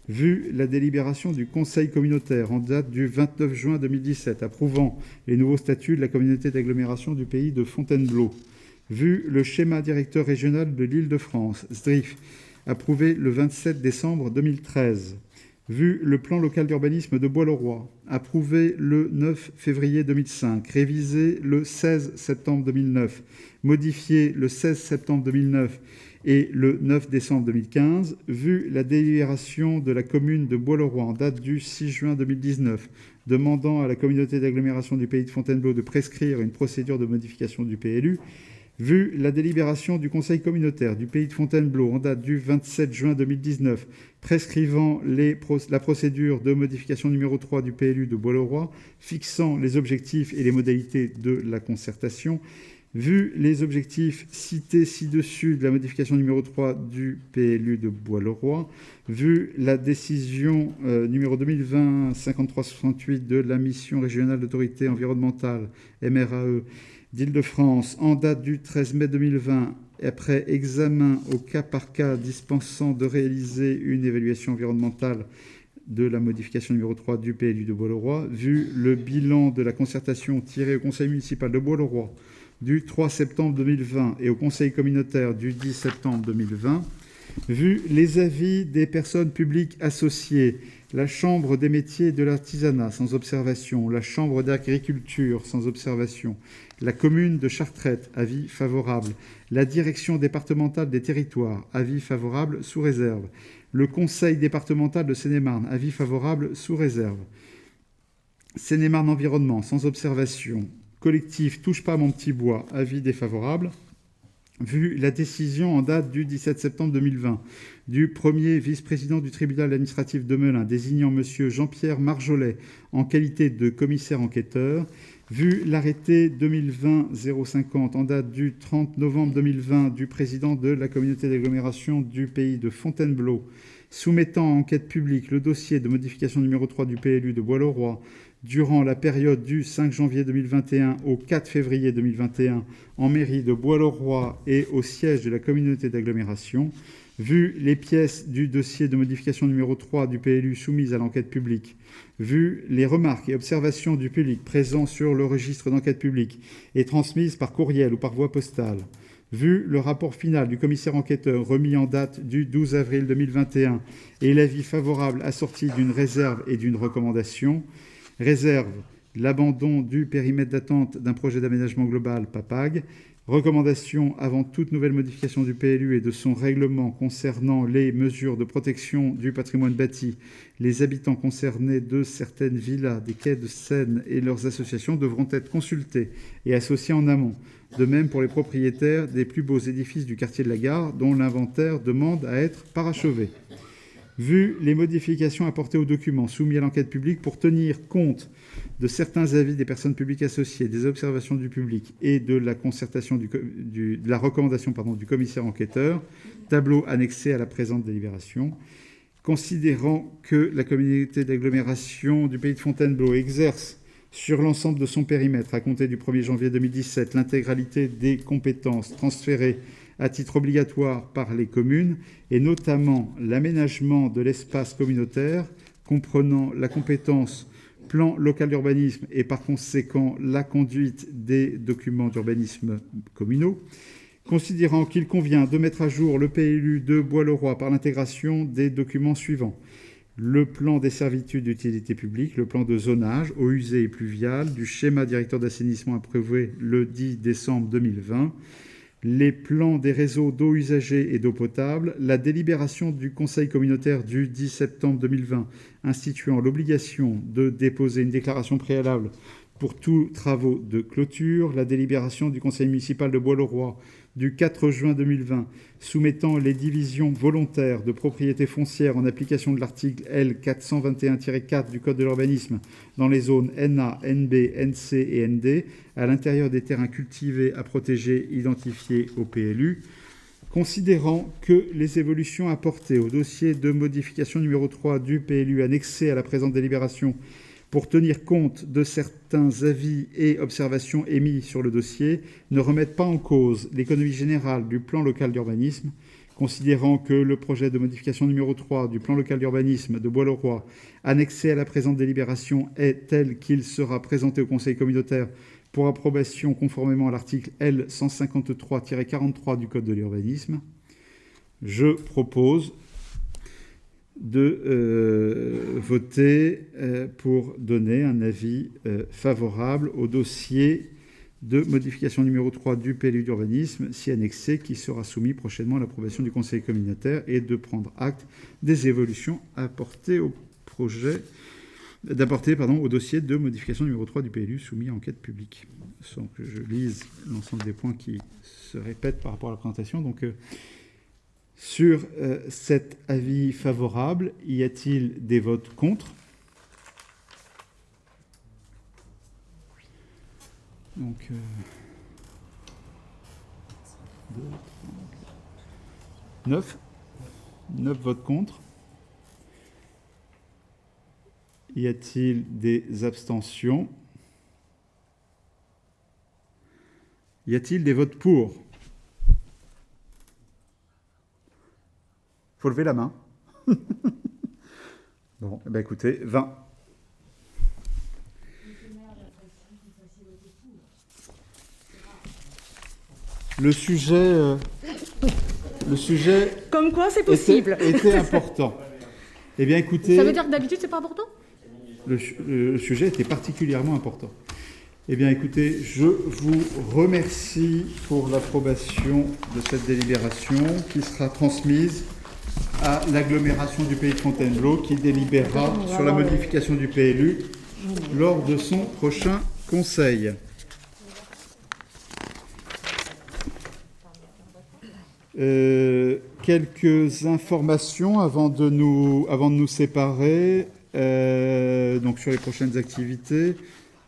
Speaker 1: vu la délibération du Conseil communautaire en date du 29 juin 2017 approuvant les nouveaux statuts de la communauté d'agglomération du pays de Fontainebleau, vu le schéma directeur régional de l'Île-de-France, SDRIF, approuvé le 27 décembre 2013, vu le plan local d'urbanisme de Bois-le-Roi, approuvé le 9 février 2005, révisé le 16 septembre 2009, modifié le 16 septembre 2009 et le 9 décembre 2015, vu la délibération de la commune de Bois-le-Roi en date du 6 juin 2019, demandant à la communauté d'agglomération du pays de Fontainebleau de prescrire une procédure de modification du PLU, vu la délibération du Conseil communautaire du pays de Fontainebleau en date du 27 juin 2019, prescrivant la procédure de modification numéro 3 du PLU de Bois-le-Roi, fixant les objectifs et les modalités de la concertation, vu les objectifs cités ci-dessus de la modification numéro 3 du PLU de Bois-le-Roi, vu la décision numéro 2020-5368 de la mission régionale d'autorité environnementale, MRAE, d'Île-de-France, en date du 13 mai 2020, après examen au cas par cas dispensant de réaliser une évaluation environnementale de la modification numéro 3 du PLU de Bois-le-Roi, vu le bilan de la concertation tiré au conseil municipal de Bois-le-Roi du 3 septembre 2020 et au conseil communautaire du 10 septembre 2020, vu les avis des personnes publiques associées, la Chambre des métiers et de l'artisanat sans observation, la Chambre d'agriculture sans observation, la commune de Chartrette, avis favorable, la direction départementale des territoires, avis favorable sous réserve, le conseil départemental de Seine-et-Marne, avis favorable sous réserve, Seine-et-Marne Environnement sans observation, collectif Touche pas à mon petit bois, avis défavorable, vu la décision en date du 17 septembre 2020 du premier vice-président du tribunal administratif de Melun désignant M. Jean-Pierre Marjollet en qualité de commissaire enquêteur, vu l'arrêté 2020-050 en date du 30 novembre 2020 du président de la communauté d'agglomération du pays de Fontainebleau soumettant à enquête publique le dossier de modification numéro 3 du PLU de Bois-le-Roi durant la période du 5 janvier 2021 au 4 février 2021 en mairie de Bois-le-Roi et au siège de la communauté d'agglomération, vu les pièces du dossier de modification numéro 3 du PLU soumises à l'enquête publique, vu les remarques et observations du public présents sur le registre d'enquête publique et transmises par courriel ou par voie postale, vu le rapport final du commissaire enquêteur remis en date du 12 avril 2021 et l'avis favorable assorti d'une réserve et d'une recommandation, réserve l'abandon du périmètre d'attente d'un projet d'aménagement global PAPAG, recommandation avant toute nouvelle modification du PLU et de son règlement concernant les mesures de protection du patrimoine bâti, les habitants concernés de certaines villas, des quais de Seine et leurs associations devront être consultés et associés en amont. De même pour les propriétaires des plus beaux édifices du quartier de la Gare dont l'inventaire demande à être parachevé. Vu les modifications apportées aux documents soumis à l'enquête publique pour tenir compte de certains avis des personnes publiques associées, des observations du public et de la concertation de la recommandation du commissaire enquêteur, tableau annexé à la présente délibération, considérant que la communauté d'agglomération du Pays de Fontainebleau exerce sur l'ensemble de son périmètre à compter du 1er janvier 2017 l'intégralité des compétences transférées à titre obligatoire par les communes, et notamment l'aménagement de l'espace communautaire, comprenant la compétence plan local d'urbanisme et par conséquent la conduite des documents d'urbanisme communaux, considérant qu'il convient de mettre à jour le PLU de Bois-le-Roi par l'intégration des documents suivants. Le plan des servitudes d'utilité publique, le plan de zonage eaux usées et pluviales, du schéma directeur d'assainissement approuvé le 10 décembre 2020, les plans des réseaux d'eau usagée et d'eau potable, la délibération du Conseil communautaire du 10 septembre 2020 instituant l'obligation de déposer une déclaration préalable pour tous travaux de clôture, la délibération du Conseil municipal de Bois-le-Roi du 4 juin 2020 soumettant les divisions volontaires de propriété foncière en application de l'article L 421-4 du Code de l'urbanisme dans les zones NA, NB, NC et ND à l'intérieur des terrains cultivés à protéger identifiés au PLU, considérant que les évolutions apportées au dossier de modification numéro 3 du PLU annexé à la présente délibération pour tenir compte de certains avis et observations émis sur le dossier, ne remettent pas en cause l'économie générale du plan local d'urbanisme, considérant que le projet de modification numéro 3 du plan local d'urbanisme de Bois-le-Roi, annexé à la présente délibération, est tel qu'il sera présenté au Conseil communautaire pour approbation conformément à l'article L 153-43 du Code de l'urbanisme. Je propose de voter pour donner un avis favorable au dossier de modification numéro 3 du PLU d'urbanisme, si annexé, qui sera soumis prochainement à l'approbation du Conseil communautaire, et de prendre acte des évolutions apportées au dossier de modification numéro 3 du PLU soumis à enquête publique. Sans que je lise l'ensemble des points qui se répètent par rapport à la présentation. Donc, sur cet avis favorable, y a-t-il des votes contre? Donc, 9 votes contre. Y a-t-il des abstentions? Y a-t-il des votes pour? Il faut lever la main. Bon, eh bien, écoutez, 20. Le sujet
Speaker 3: comme quoi c'est possible.
Speaker 1: était important. Eh bien, écoutez...
Speaker 3: Ça veut dire que d'habitude, c'est pas important?
Speaker 1: Le sujet était particulièrement important. Eh bien, écoutez, je vous remercie pour l'approbation de cette délibération qui sera transmise à l'agglomération du Pays de Fontainebleau qui délibérera sur la modification du PLU lors de son prochain conseil. Quelques informations avant de nous séparer. Donc sur les prochaines activités,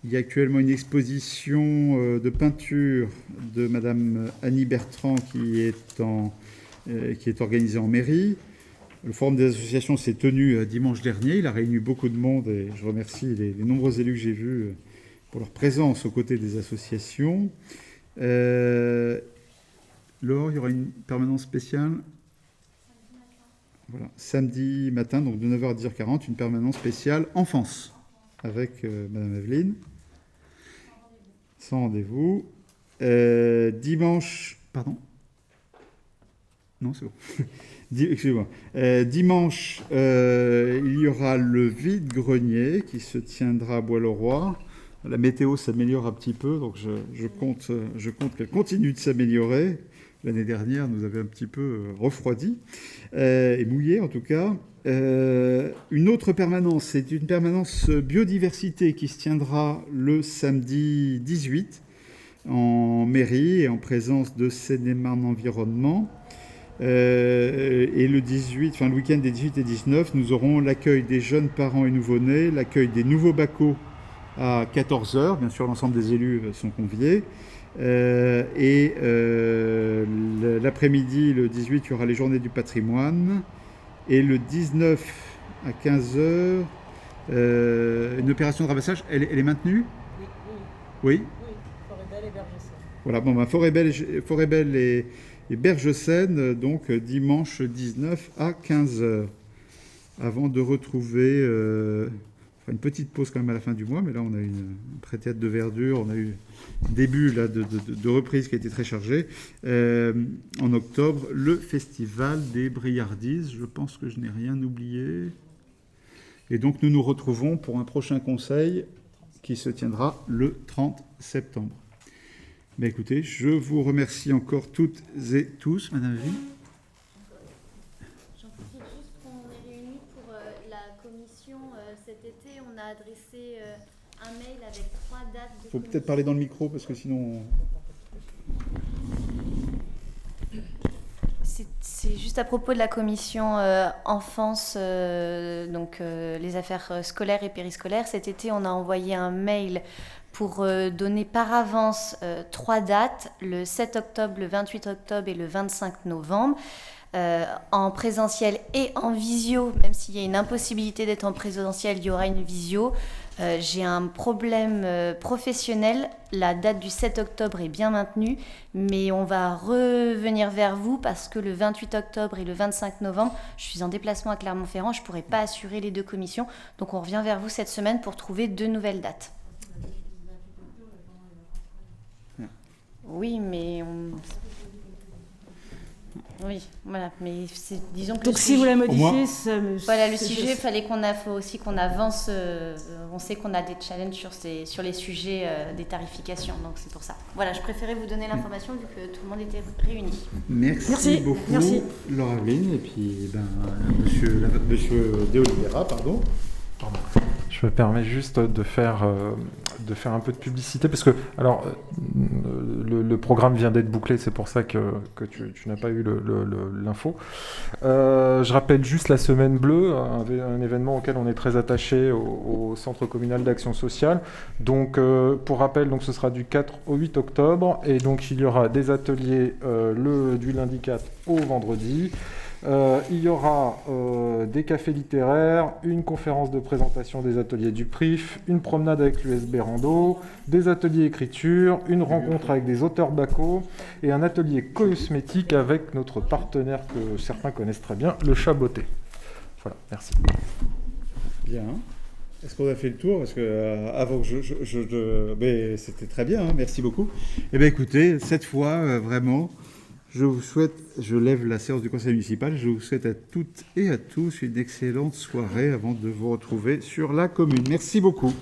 Speaker 1: il y a actuellement une exposition de peinture de Madame Annie Bertrand qui est organisée en mairie. Le forum des associations s'est tenu dimanche dernier. Il a réuni beaucoup de monde et je remercie les nombreux élus que j'ai vus pour leur présence aux côtés des associations. Laure, il y aura une permanence spéciale voilà, samedi matin, donc de 9h à 10h40, une permanence spéciale enfance avec Madame Evelyne. Sans rendez-vous. Dimanche... Pardon ? Non, c'est bon. Excusez-moi. Dimanche, il y aura le vide-grenier qui se tiendra à Bois-le-Roi. La météo s'améliore un petit peu, donc je compte qu'elle continue de s'améliorer. L'année dernière, nous avait un petit peu refroidi et mouillé en tout cas. Une autre permanence, c'est une permanence biodiversité qui se tiendra le samedi 18 en mairie et en présence de Seine-et-Marne Environnement. Et le 18, enfin le week-end des 18 et 19, nous aurons l'accueil des jeunes parents et nouveau-nés, l'accueil des nouveaux bacos à 14h. Bien sûr, l'ensemble des élus sont conviés. L'après-midi, le 18, il y aura les journées du patrimoine. Et le 19 à 15h, une opération de ramassage, elle est maintenue ? Oui.
Speaker 4: Forêt-Belle et Berge-Seine.
Speaker 1: Voilà, bon, Forêt-Belle et Berge-Seine, donc dimanche 19 à 15h. Avant de retrouver... une petite pause quand même à la fin du mois, mais là on a une pré-théâtre de verdure, on a eu début là, de reprise qui a été très chargé. En octobre, le festival des Briardises, je pense que je n'ai rien oublié. Et donc nous nous retrouvons pour un prochain conseil qui se tiendra le 30 septembre. Mais écoutez, je vous remercie encore toutes et tous, Madame Vie.
Speaker 6: J'en profite juste qu'on est réunis pour la commission cet été. On a adressé un mail avec 3 dates.
Speaker 1: Il faut peut-être parler dans le micro parce que sinon...
Speaker 6: C'est juste à propos de la commission enfance, donc les affaires scolaires et périscolaires. Cet été, on a envoyé un mail pour donner par avance 3 dates, le 7 octobre, le 28 octobre et le 25 novembre. En présentiel et en visio, même s'il y a une impossibilité d'être en présentiel, il y aura une visio. J'ai un problème professionnel, la date du 7 octobre est bien maintenue, mais on va revenir vers vous parce que le 28 octobre et le 25 novembre, je suis en déplacement à Clermont-Ferrand, je ne pourrai pas assurer les 2 commissions, donc on revient vers vous cette semaine pour trouver 2 nouvelles dates. Oui, mais Oui, voilà, mais disons que...
Speaker 3: Donc si vous la modifiez,
Speaker 6: voilà, le sujet, faut aussi qu'on avance, on sait qu'on a des challenges sur les sujets des tarifications, donc c'est pour ça. Voilà, je préférais vous donner l'information vu que tout le monde était réuni.
Speaker 1: Merci beaucoup, Laure Evelyne, et puis monsieur De Oliveira, pardon.
Speaker 10: Je me permets juste de faire un peu de publicité, parce que alors, le programme vient d'être bouclé, c'est pour ça que tu n'as pas eu l'info. Je rappelle juste la Semaine Bleue, un événement auquel on est très attaché au Centre communal d'action sociale. Donc, pour rappel, donc, ce sera du 4 au 8 octobre, et donc il y aura des ateliers du lundi 4 au vendredi. Il y aura des cafés littéraires, une conférence de présentation des ateliers du PRIF, une promenade avec l'USB Rando, des ateliers écriture, une rencontre avec des auteurs bacos et un atelier cosmétique avec notre partenaire que certains connaissent très bien, le Chat Beauté. Voilà, merci.
Speaker 1: Bien. Est-ce qu'on a fait le tour? Parce que avant que mais c'était très bien, hein, merci beaucoup. Eh bien écoutez, cette fois, vraiment... Je lève la séance du conseil municipal. Je vous souhaite à toutes et à tous une excellente soirée avant de vous retrouver sur la commune. Merci beaucoup.